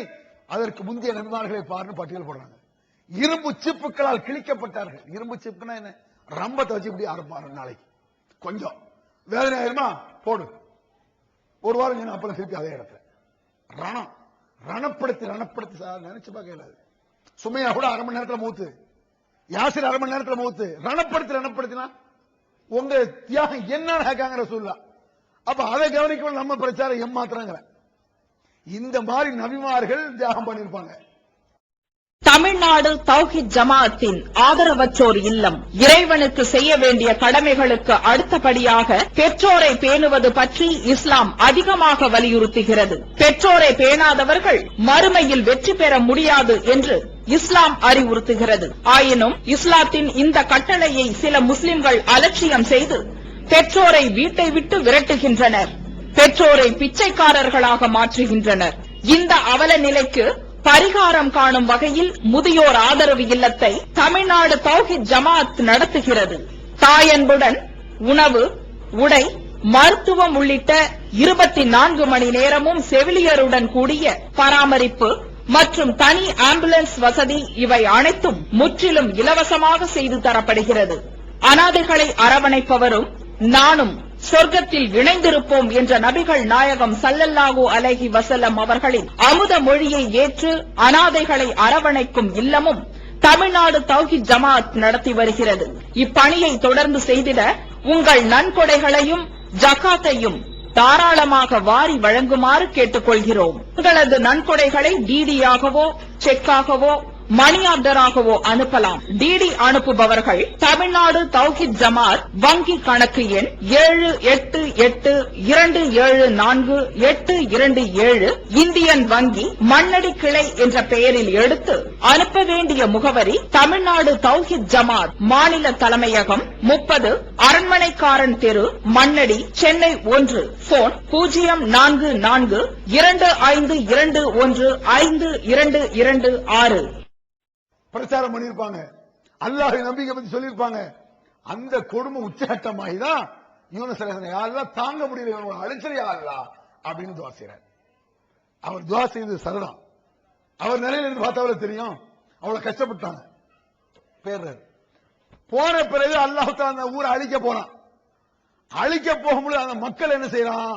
அதற்கு முந்தைய நபிமார்களை பாருன்னு பட்டியல் போடுறாங்க. இரும்பு சிப்புக்களால் கிழிக்கப்பட்டார்கள். இரும்பு சிப்புனா என்ன? ரம்பத்தை வச்சு இப்படி அறுப்பாரு. நாளைக்கு கொஞ்சம் வேதனை ஆயிருமா போடு, ஒரு வாரம் அப்புறம் திருப்பி அதே இடத்துல ரணம், ரணப்படுத்தி ரணப்படுத்தி நினைச்சு பார்க்கல. சுமையா கூட 1/2 மணி நேரத்தில் மூத்து, யாசிர் 1/2 மணி நேரத்தில் மூத்து. ரணப்படுத்தி ரணப்படுத்தினா உங்க தியாகம் என்னன்னு கேட்காங்க ரசூலுல்லாஹ். அப்ப அதை கவனிக்க நம்ம பிரச்சாரம் ஏமாத்துறாங்க. இந்த மாதிரி நபிமார்கள் தியாகம் பண்ணிருப்பாங்க. தமிழ்நாடு தௌஹீத் ஜமாஅத்தின் ஆதரவற்றோர் இல்லம் இறைவனுக்கு செய்ய வேண்டிய கடமைகளுக்கு அடுத்தபடியாக பெற்றோரை பேணுவது பற்றி இஸ்லாம் அதிகமாக வலியுறுத்துகிறது. பெற்றோரை பேணாதவர்கள் மறுமையில் வெற்றி பெற முடியாது என்று இஸ்லாம் அறிவுறுத்துகிறது. ஆயினும் இஸ்லாத்தின் இந்த கட்டளையை சில முஸ்லிம்கள் அலட்சியம் செய்து பெற்றோரை வீட்டை விட்டு விரட்டுகின்றனர், பெற்றோரை பிச்சைக்காரர்களாக மாற்றுகின்றனர். இந்த அவல நிலைக்கு பரிகாரம் காணும் வகையில் முதியோர் ஆதரவு இல்லத்தை தமிழ்நாடு தௌஹீத் ஜமாஅத் நடத்துகிறது. தாயன்புடன் உணவு, உடை, மருத்துவம் உள்ளிட்ட 24 மணி நேரமும் செவிலியருடன் கூடிய பராமரிப்பு மற்றும் தனி ஆம்புலன்ஸ் வசதி இவை அனைத்தும் முற்றிலும் இலவசமாக செய்து தரப்படுகிறது. அனாதைகளை அரவணைப்பவரும் நானும் சொர்க்கத்தில் இணைந்திருப்போம் என்ற நபிகள் நாயகம் ஸல்லல்லாஹு அலைஹி வஸல்லம் அவர்களின் அமுத மொழியை ஏற்று அனாதைகளை அரவணைக்கும் இல்லமும் தமிழ்நாடு தௌஹீத் ஜமாஅத் நடத்தி வருகிறது. இப்பணியை தொடர்ந்து செய்திட உங்கள் நன்கொடைகளையும் ஜகாத்தையும் தாராளமாக வாரி வழங்குமாறு கேட்டுக் கொள்கிறோம். உங்களது நன்கொடைகளை டிடியாகவோ செக்காகவோ மணி ஆர்டராகவோ அனுப்பலாம். டிடி அனுப்புபவர்கள் தமிழ்நாடு தௌஹீத் ஜமாஅத் வங்கி கணக்கு எண் 7882748227 இந்தியன் வங்கி மண்ணடி கிளை என்ற பெயரில் எடுத்து அனுப்ப வேண்டிய முகவரி தமிழ்நாடு தௌஹீத் ஜமாஅத் மாநில தலைமையகம் 30 அரண்மனைக்காரன் தெரு, மண்ணடி, சென்னை 1. போன் 044215215226. பிரச்சாரம் பண்ணிருப்பாங்க, அல்லாஹ் நம்பிக்கை பத்தி சொல்லிருப்பாங்க. அந்த கொடுமை உச்சகட்டமாகி தான் யூனுஸ் அலைஹிஸ்ஸலாம் யாரெல்லாம் தாங்க முடியல அழிச்சரியா அல்லாஹ் அப்படின்னு துவா செய்றார். அவர் துவா செய்தது சரிதான். அவர் நிலையில இருந்து பார்த்தா தெரியும் அவ்வளவு கஷ்டப்பட்டாங்க. பேர் போன பிறகு அல்லாஹ் அந்த ஊரை அழிக்க போனான். அழிக்க போகும்போது அந்த மக்கள் என்ன செய்யறான்?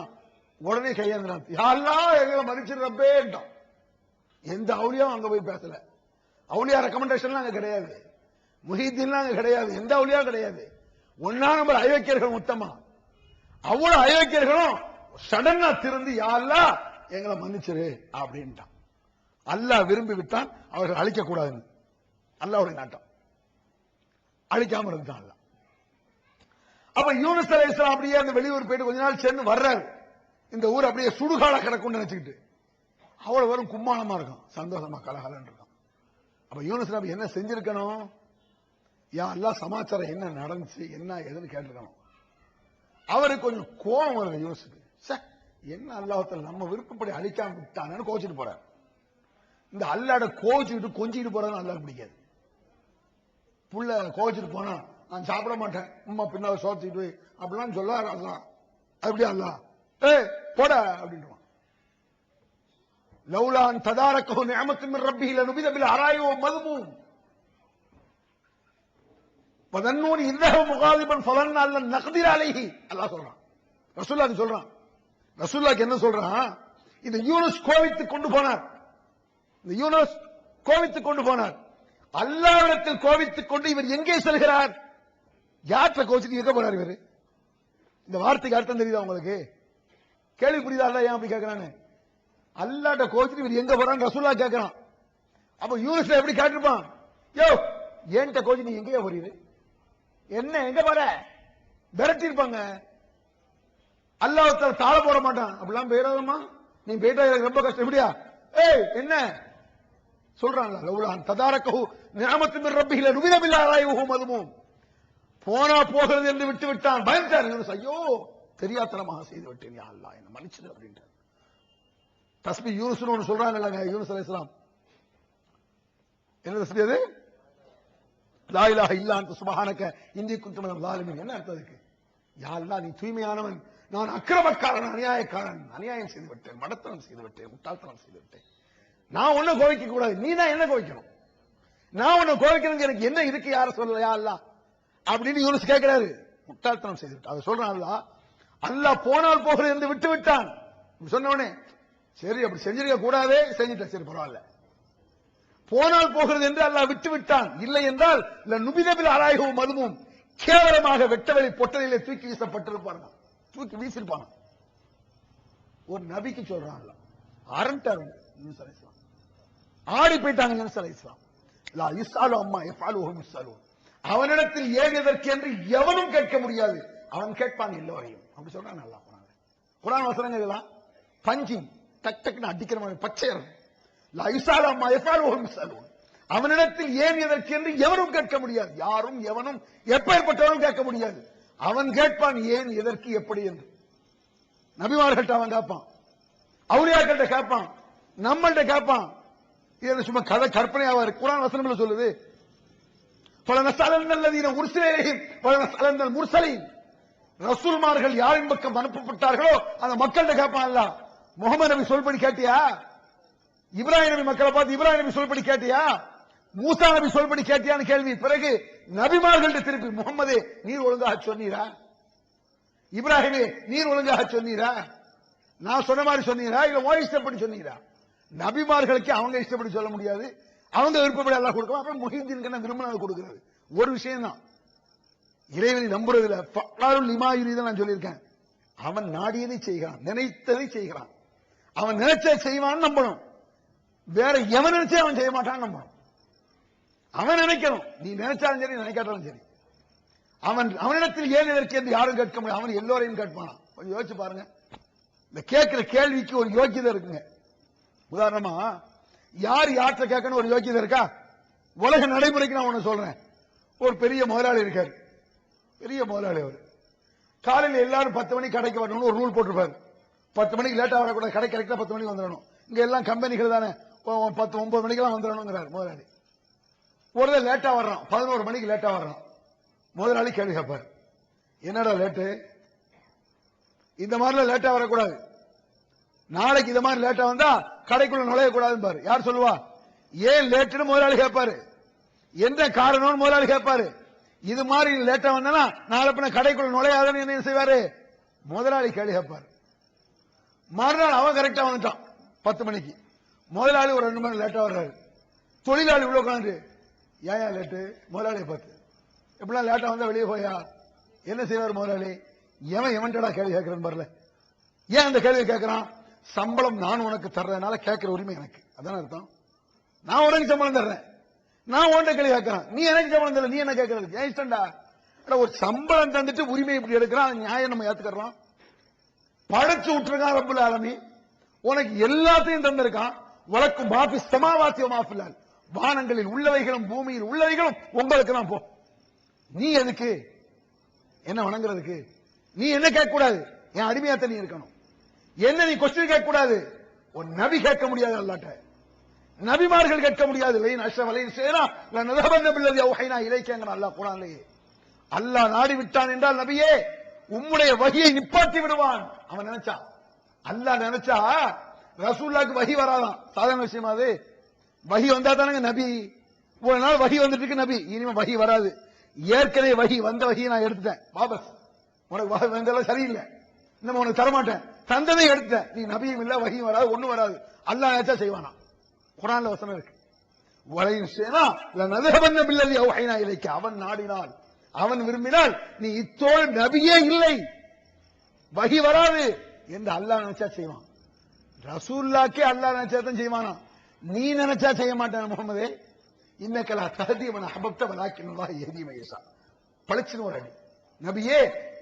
உடனே கையேந்திரான். யாரெல்லாம் எங்களை மன்னிச்சிருப்பேன்ட்டான். எந்த அவுலியாவும் அங்க போய் பேசல. அவுலியா ரெக்கமெண்டேஷன் அங்க கிடையாது, முஹிதீன் அங்க கிடையாது, எந்த அவுலியா கிடையாது. ஒன்னா நம்பர் ஐக்கியர்கள் மொத்தமா அவ்வளவு ஐக்கியர்களும் சடனா திறந்து யாரெல்லாம் எங்களை மன்னிச்சிரு அப்படின்ட்டான். அல்லாஹ் விரும்பி விட்டான் அவர்கள் அழிக்க கூடாதுன்னு. அல்லாஹ்வுடைய நாட்டம் அழிக்காம இருந்தான் அல்லாஹ். அப்ப யூனுஸ் அலைஹிஸ்ஸலாம் அப்படியே அந்த வெளியூர் போயிட்டு கொஞ்ச நாள் சேர்ந்து வர்றாரு. இந்த ஊர் அப்படியே சுடுகாட கிடக்கும்னு நினைச்சுக்கிட்டு அவ்வளவு வரும் கும்மாளமா இருக்கும், சந்தோஷமா கலகலன்னு இருக்கும். அப்ப யூனுஸ் நபி என்ன செஞ்சிருக்கணும்? யா அல்லாஹ் சமாச்சாரம் என்ன நடந்துச்சு என்ன எதுன்னு கேட்டிருக்கணும். அவருக்கு கொஞ்சம் கோபம் வருது யூனுஸுக்கு. என்ன அல்லாஹ் நம்ம விருப்பப்படி அழிக்காம விட்டானு கோச்சிட்டு போறாரு. இந்த அல்லாட கோச்சிட்டு கொஞ்சிட்டு போறது அல்லாஹ் பிடிக்காது. புள்ள கோச்சிட்டு போனா நான் சாப்பிட மாட்டேன், அம்மா பின்னால சோத்திட்டு போய் அப்படிலாம் சொல்லாரு அல்லாஹ். அப்படியா அல்லாஹ் போட அப்படின்ட்டு லௌலான் ததாரக்கஹு நிஅமத்தும் மின் ரப்பிஹி லனுபித பில் அராயி வ மذمூம் வதன்னூன் இன்னஹு முகாதிபன் ஃபலன்ன அல்லன் நக்திர் அலைஹி. அல்லாஹ் சொல்றான், ரசூலுல்லாஹ் சொல்றான். ரசூலுல்லாஹ் என்ன சொல்றான்? இந்த யூனுஸ் கோவித்துக் கொண்டு போனார், இந்த யூனுஸ் கோவித்துக் கொண்டு போனார். அல்லாஹ்விடத்தில் கோவித்துக் கொண்டு இவர் எங்கே செல்கிறார்? யாற்ற கோச்சிட்டு எங்க போறார் இவர்? இந்த வார்த்தைக்கு அர்த்தம் தெரியுதா உங்களுக்கு? கேள்வி புரியுதா? அல்லாஹ் ஏன் அப்படி கேட்கிறான்னு? அல்லாஹ்ட்ட கோச்சிட்டு இவர் எங்க போறான்னு ரசூலுல்லாஹ் கேட்கிறான். அப்ப யூனுஸ்ல எப்படி கேட்டிருப்பான்? யோ ஏன்ட்ட கோச்சி நீ எங்கேயா போறீரு, என்ன எங்க போற விரட்டி இருப்பாங்க. அல்லாஹ் தாழ போட மாட்டான். அப்படிலாம் போயிடாதம்மா, நீ போயிட்டா எனக்கு ரொம்ப கஷ்டம். எப்படியா என்ன சொல்றாங்க? லௌலான் ததாரக்கஹு நிஅமத்தும் மின் ரப்பிஹி லனுபித பில் அராயி வ மذمூம். போனா போகிறது என்று விட்டு விட்டான். பயந்தார் யூனுஸ், ஐயோ தெரியாத்தனமாக செய்து விட்டேன் யா அல்லாஹ் என்ன மன்னிச்சிடு அப்படின்றார். தஸ்பீ யூனுஸ்னு ஒன்னு சொல்றாங்கல்ல, யூனுஸ் அலைஹிஸ்ஸலாம் என்ன தஸ்பீ அது? லா இலாஹ இல்லா அன்த சுப்ஹானக இன்னி குன்து மினல் ஸாலிமீன். என்ன அர்த்தம் அதுக்கு? யா அல்லாஹ் நீ தூய்மையானவன், நான் அக்கிரமக்காரன், அநியாயக்காரன், அநியாயம் செய்து விட்டேன், மடத்தனம் செய்து விட்டேன், முட்டாள்தனம் செய்து விட்டேன். நான் ஒன்னும் கோவிக்க கூடாது, நீ தான் என்ன கோவிக்கணும். நான் ஒன்னும் கோவிக்கணும், எனக்கு என்ன இருக்கு யார சொல்லல யா அல்லாஹ் அப்படின்னு யூனுஸ் கேட்கிறாரு. முட்டாள்தனம் செய்து விட்டான். அதை சொல்றான் அல்லாஹ். அல்லாஹ் போனால் போகிறது என்று விட்டு விட்டான். சொன்ன உடனே சரி அப்படி செஞ்சிருக்க கூடாதே, செஞ்சுட்டேன், சரி பரவாயில்ல. போனால் போகிறது என்று அல்லாஹ் விட்டு விட்டான். இல்லை என்றால் நுபித பில் அராயி வ மذمூம், கேவலமாக வெட்டவெளி பொட்டலிலே தூக்கி வீசப்பட்டிருப்பாங்க, தூக்கி வீசிருப்பாங்க. ஒரு நபிக்கு சொல்றான் அல்லாஹ். அரண்டாங்க யூனுஸ் அலைஹிஸ்ஸலாம், ஆடி போயிட்டாங்க யூனுஸ் அலைஹிஸ்ஸலாம். லா யுஸ்அலு அம்மா யஃஅலு வஹும் யுஸ்அலூன். அவனிடத்தில் ஏன் எதற்கு என்று எவனும் கேட்க முடியாது, அவன் கேட்பான் எல்லோரையும். அப்படி சொல்றான் அல்லாஹ் குர்ஆன்ல. குர்ஆன் வசனங்கள் எல்லாம் பஞ்சிங் டக் டக்னு அடிக்கிற மாதிரி பச்சையர். லா யுஸ்அலு அம்மா யஃஅலு வஹும் யுஸ்அலூன். அவனிடத்தில் ஏன் எதற்கு என்று எவனும் கேட்க முடியாது, யாரும் எவனும் எப்பேற்பட்டவனும் கேட்க முடியாது. அவன் கேட்பான் ஏன் எதற்கு எப்படி என்று. நபிமார்கள்ட்ட அவன் கேட்பான், அவுலியாக்கள்கிட்ட கேட்பான், நம்மள்ட்ட கேட்பான். இது சும்மா கதை கற்பனையாவா இருக்கு? குர்ஆன் வசனங்கள் சொல்லுது, பலனஸலன்னல்லதீன உர்சில இலைஹிம் வலனஸலன்னல் முர்சலீன். ரசூல்மார்கள் யாரின் பக்கம் அனுப்பப்பட்டார்களோ அந்த மக்கள்கிட்ட கேட்பான் அல்லாஹ். முகமது நபி சொல்படி கேட்டியா? இப்ராஹிம் நபி மக்களை பார்த்து இப்ராஹிம் நபி சொல்படி கேட்டியா? மூசா நபி சொல்படி கேட்டியான்னு கேள்வி. பிறகு நபிமார்கள்ட்ட திருப்பி, முகமதே நீர் ஒழுங்காக சொன்னீரா? இப்ராஹிமே நீர் ஒழுங்காக சொன்னீரா? நான் சொன்ன மாதிரி சொன்னீரா இல்ல உன் இஷ்டப்படி சொன்னீரா? நபிமார்களுக்கு அவங்க இஷ்டப்படி சொல்ல முடியாது, அவங்க விருப்பப்படி அல்லாஹ் கொடுக்கும். அப்புறம் முஹிதீன் விரும்பினது கொடுக்கிறது ஒரு விஷயம் தான். இறைவனை நம்புறதுல ஃபஅலுல் லிமா யுரீது நான் சொல்லியிருக்கேன். அவன் நாடியதை செய்கிறான், நினைத்ததை செய்கிறான். அவன் நினைச்சதை செய்வான்னு நம்பணும். வேற எவன் நினைச்சே அவன் செய்ய மாட்டான்னு நம்பணும். அவன் நினைக்கணும், நீ நினைச்சாலும் சரி நினைக்காட்டாலும் சரி. அவனிடத்தில் ஏன் இதற்கு என்று யாரும் கேட்க முடியும், அவன் எல்லோரையும் கேட்பானா? கொஞ்சம் யோசிச்சு பாருங்க. இந்த கேட்கிற கேள்விக்கு ஒரு யோக்கியதை இருக்குங்க. உதாரணமா யார் யார்கிட்ட கேட்கணும் ஒரு யோக்கியதை இருக்கா? உலக நடைமுறைக்கு நான் ஒண்ணு சொல்றேன். ஒரு பெரிய முதலாளி இருக்காரு, பெரிய முதலாளி. அவர் காலையில் எல்லாரும் 10 மணிக்கு கடைக்கு வரணும்னு ஒரு ரூல் போட்டிருப்பாரு. 10 மணிக்கு லேட்டா வரக்கூடாது, கடை கரெக்டா 10 மணிக்கு வந்துடணும். இங்க எல்லாம் கம்பெனிகள் தானே, 10, 9 மணிக்கெல்லாம் வந்துடணுங்கிறார் முதலாளி. ஒரு லேட்டா வர்றான், 11 மணிக்கு லேட்டா வர்றான். முதலாளி கேள்வி கேட்பார், என்னடா லேட்டு? இந்த மாதிரிலாம் லேட்டா வரக்கூடாது, நாளைக்கு இந்த மாதிரி லேட்டா வந்தா கடைக்குள்ள நுழைய கூடாதுன்னு யார் சொல்லுவா? ஏன் லேட்டுன்னு முதலாளி கேட்பாரு. எந்த காரணம்னு முதலாளி கேட்பாரு. இது மாதிரி லேட்டா வந்தா நாளை பின்ன கடைக்குள்ள நுழையாதன்னு என்ன செய்வாரு? முதலாளி கேள்வி கேட்பாரு. மறுநாள் அவன் கரெக்டா வந்துட்டான் 10 மணிக்கு. முதலாளி ஒரு 2 மணி லேட்டா வர்றாரு. தொழிலாளி உள்ள உட்காந்து, ஏன் லேட்டு? முதலாளியை பார்த்து, எப்படிலாம் லேட்டா வந்தா வெளியே போயா? என்ன செய்வார் முதலாளி? எவன்டா கேள்வி கேட்கிறேன்னு பாருல. ஏன் அந்த கேள்வி கேட்கிறான்? சம்பளம் நான் உனக்கு தர்றதுனால கேட்கிற உரிமை எனக்கு, அதான அர்த்தம். நான் உனக்கு சம்பளம் தர்றேன், நான் உன்கிட்ட கேள்வி கேட்கிறேன், நீ எனக்கு சம்பளம் தர, நீ என்ன கேட்கறது? ஏன் இஷ்டம்டா? ஒரு சம்பளம் தந்துட்டு உரிமை இப்படி எடுக்கிறான், நியாயம் நம்ம ஏத்துக்கிறோம். படைச்சு விட்டுருக்கான் ரப்புல் ஆலமீன், உனக்கு எல்லாத்தையும் தந்திருக்கான். வழக்கும் மாஃபி ஸமாவாத்தி வ மாஃபில் அர்த், வானங்களில் உள்ளவைகளும் பூமியில் உள்ளவைகளும் உங்களுக்கு தான். போ, நீ எதுக்கு என்ன வணங்குறதுக்கு? நீ என்ன கேட்க கூடாது, என் அடிமையாத்த நீ இருக்கணும். என்ன நீ கொஸ்டின் கேட்க கூடாது. ஒரு நபி கேட்க முடியாது அல்லாஹ்ட்ட. நபிமார்கள் கேட்க முடியாது. அல்லாஹ் குர்ஆனிலே அல்லாஹ் நாடி விட்டான் என்றால் நபியே உம்முடைய வஹியை நிப்பாட்டி விடுவான். அவன் நினைச்சா, அல்லாஹ் நினைச்சா ரசூலுல்லாஹ்க்கு வஹி வராதான். சாதாரண விஷயமா அது? வஹி வந்தா தானங்க நபி. ஒரு நாள் வஹி வந்துட்டு இருக்கு நபி, இனிமே வஹி வராது. ஏற்கனவே வஹி வந்த வஹியை நான் எடுத்துட்டேன், வாபஸ். உனக்கு வஹி வந்தெல்லாம் சரியில்லை, இன்னும் உனக்கு தரமாட்டேன். தந்ததை எடுத்துட்டேன், நீ நபியும் இல்ல வஹியும் வராது, ஒண்ணும் வராது. அல்லாஹ் நினைச்சா செய்வானா? குர்ஆன்ல வசனம் இருக்கு. அவன் நாடினால், அவன் விரும்பினால் நீ இத்தோடு நபியே இல்லை, வஹி வராது என்று அல்லாஹ் நினைச்சா செய்வான். ரசூலுல்லாஹ்க்கே அல்லாஹ் நினைச்சா தான் செய்வானா? நீ நினைச்சா செய்ய மாட்டான் முகமதே. இன்னக்கலா தஹதி மன் அஹ்பப்த வலாக்கின்னல்லாஹ் யஹ்தி மன் யஷா. பளிச்சுன்னு ஒரு அடி. நபியே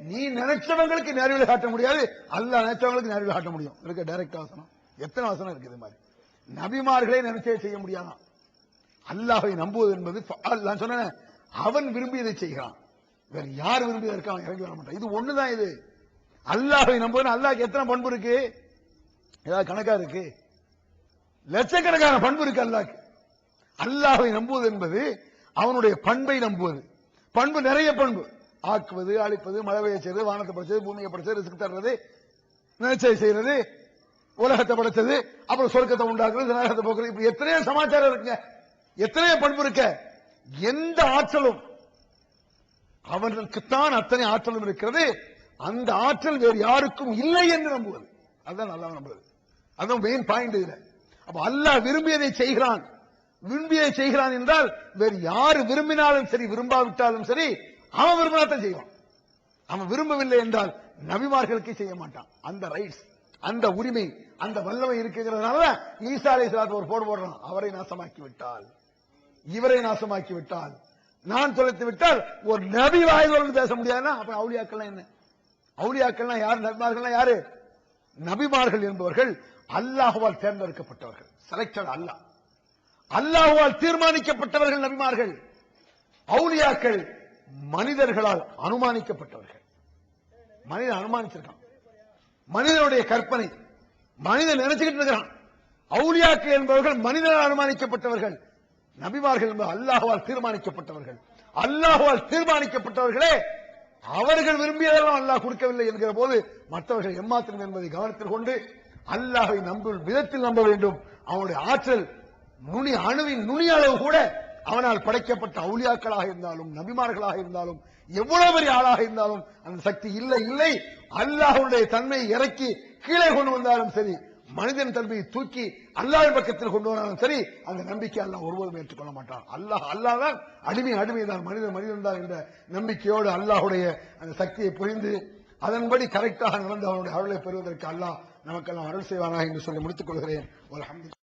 நீ நினைச்சவங்களுக்கு நேர்வழி காட்ட முடியாது, அல்லாஹ் நினைச்சவங்களுக்கு நேர்வழி காட்ட முடியும். இருக்கு டைரக்ட் வசனம். எத்தனை வசனம் இருக்கு இது மாதிரி? நபிமார்களே நினைச்சே செய்ய முடியாதான். அல்லாஹ்வை நம்புவது என்பது நான் சொன்னேன், அவன் விரும்பியதை செய்கிறான், வேற யார் விரும்பியதற்கு அவன் இறங்கி வர மாட்டான். இது ஒண்ணுதான். இது அல்லாஹ்வை நம்புவது. அல்லாஹ்க்கு எத்தனை பண்பு இருக்கு? ஏதாவது கணக்கா இருக்கு? லட்சக்கணக்கான பண்பு இருக்கு அல்லாஹ்க்கு. அல்லாஹ்வை நம்புவது என்பது அவனுடைய பண்பை நம்புவது. பண்பு நிறைய பண்பு. ஆக்குவது, அழிப்பது, மழை பெய்ய செய்வது, வானத்தை படைச்சது, பூமியை படைச்சது, ரிஸ்க் தர்றது, நினைச்சை செய்யறது, உலகத்தை படைச்சது, அப்புறம் சொர்க்கத்தை உண்டாக்குறது, நரகத்தை போக்குறது, இப்படி எத்தனையோ சமாச்சாரம் இருக்குங்க, எத்தனையோ பண்பு இருக்க. எந்த ஆற்றலும் அவனுக்குத்தான் அத்தனை ஆற்றலும் இருக்கிறது. அந்த ஆற்றல் வேறு யாருக்கும் இல்லை என்று நம்புவது. அதுதான் அல்லாஹ் நம்புவது. அதுதான் மெயின் பாயிண்ட் இதுல. அப்ப அல்லாஹ் விரும்பியதை செய்கிறான். விரும்பியதை செய்கிறான் என்றால் வேறு யாரு விரும்பினாலும் சரி, விரும்பாவிட்டாலும் சரி, அவன் விரும்பினாத்தான் செய்வான். அவன் விரும்பவில்லை என்றால் நபிமார்களுக்கு செய்ய மாட்டான். அந்த ரைட்ஸ், அந்த உரிமை, அந்த வல்லமை இருக்குங்கிறதுனால ஈசா அலைஹிஸ்ஸலாத்து ஒரு போடுறான். அவரை நாசமாக்கி விட்டால், இவரை நாசமாக்கி விட்டால், நான் தொலைத்து விட்டால் ஒரு நபி வாயிலிருந்து பேச முடியாதுன்னா அப்ப அவுலியாக்கள்லாம் என்ன? அவுலியாக்கள்லாம் யாரு? நபிமார்கள்லாம் யாரு? நபிமார்கள் என்பவர்கள் அல்லாஹ்வால் தேர்ந்தெடுக்கப்பட்டவர்கள், செலக்டட். அல்லாஹ், அல்லாஹ்வால் தீர்மானிக்கப்பட்டவர்கள் நபிமார்கள். அவுலியாக்கள் மனிதர்களால் அனுமானிக்கப்பட்டவர்கள். மனிதன் அனுமானிச்சிருக்கான், மனிதனுடைய கற்பனை, மனிதன் நினைச்சுக்கிட்டு இருக்கிறான். அவுலியாக்கள் என்பவர்கள் மனிதனால் அனுமானிக்கப்பட்டவர்கள். நபிமார்கள் என்பது அல்லாஹ்வால் தீர்மானிக்கப்பட்டவர்கள். அல்லாஹ்வால் தீர்மானிக்கப்பட்டவர்களே அவர்கள் விரும்பியதெல்லாம் அல்லாஹ் கொடுக்கவில்லை என்கிற போது மற்றவர்கள் ஏமாத்திரம் என்பதை கவனத்தில் கொண்டு அல்லாஹ்வை நம்பும் விதத்தில் நம்ப வேண்டும். அவனுடைய ஆற்றல் நுனி, அணுவின் நுனி அளவு கூட அவனால் படைக்கப்பட்ட அவுலியாக்களாக இருந்தாலும் நபிமார்களாக இருந்தாலும் எவ்வளவு பெரிய ஆளாக இருந்தாலும் அந்த சக்தி இல்லை. இல்லை, அல்லாஹ்வுடைய தன்மையை இறக்கி கீழே கொண்டு வந்தாலும் சரி, மனிதன் தன்மையை தூக்கி அல்லாஹ்வின் பக்கத்தில் கொண்டு வந்தாலும் சரி, அந்த நம்பிக்கை அல்லாஹ் ஒருபோதும் ஏற்றுக்கொள்ள மாட்டான். அல்லாஹ் தான் அடிமை தான், மனிதன் தான் என்ற நம்பிக்கையோடு அல்லாஹ்வுடைய அந்த சக்தியை புரிந்து அதன்படி கரெக்டாக நடந்து அவனுடைய அருளை பெறுவதற்கு அல்லாஹ் நமக்கெல்லாம் அருள் செய்வானாக என்று சொல்லி முடித்துக் கொள்கிறேன். அல்ஹம்துலில்லாஹ்.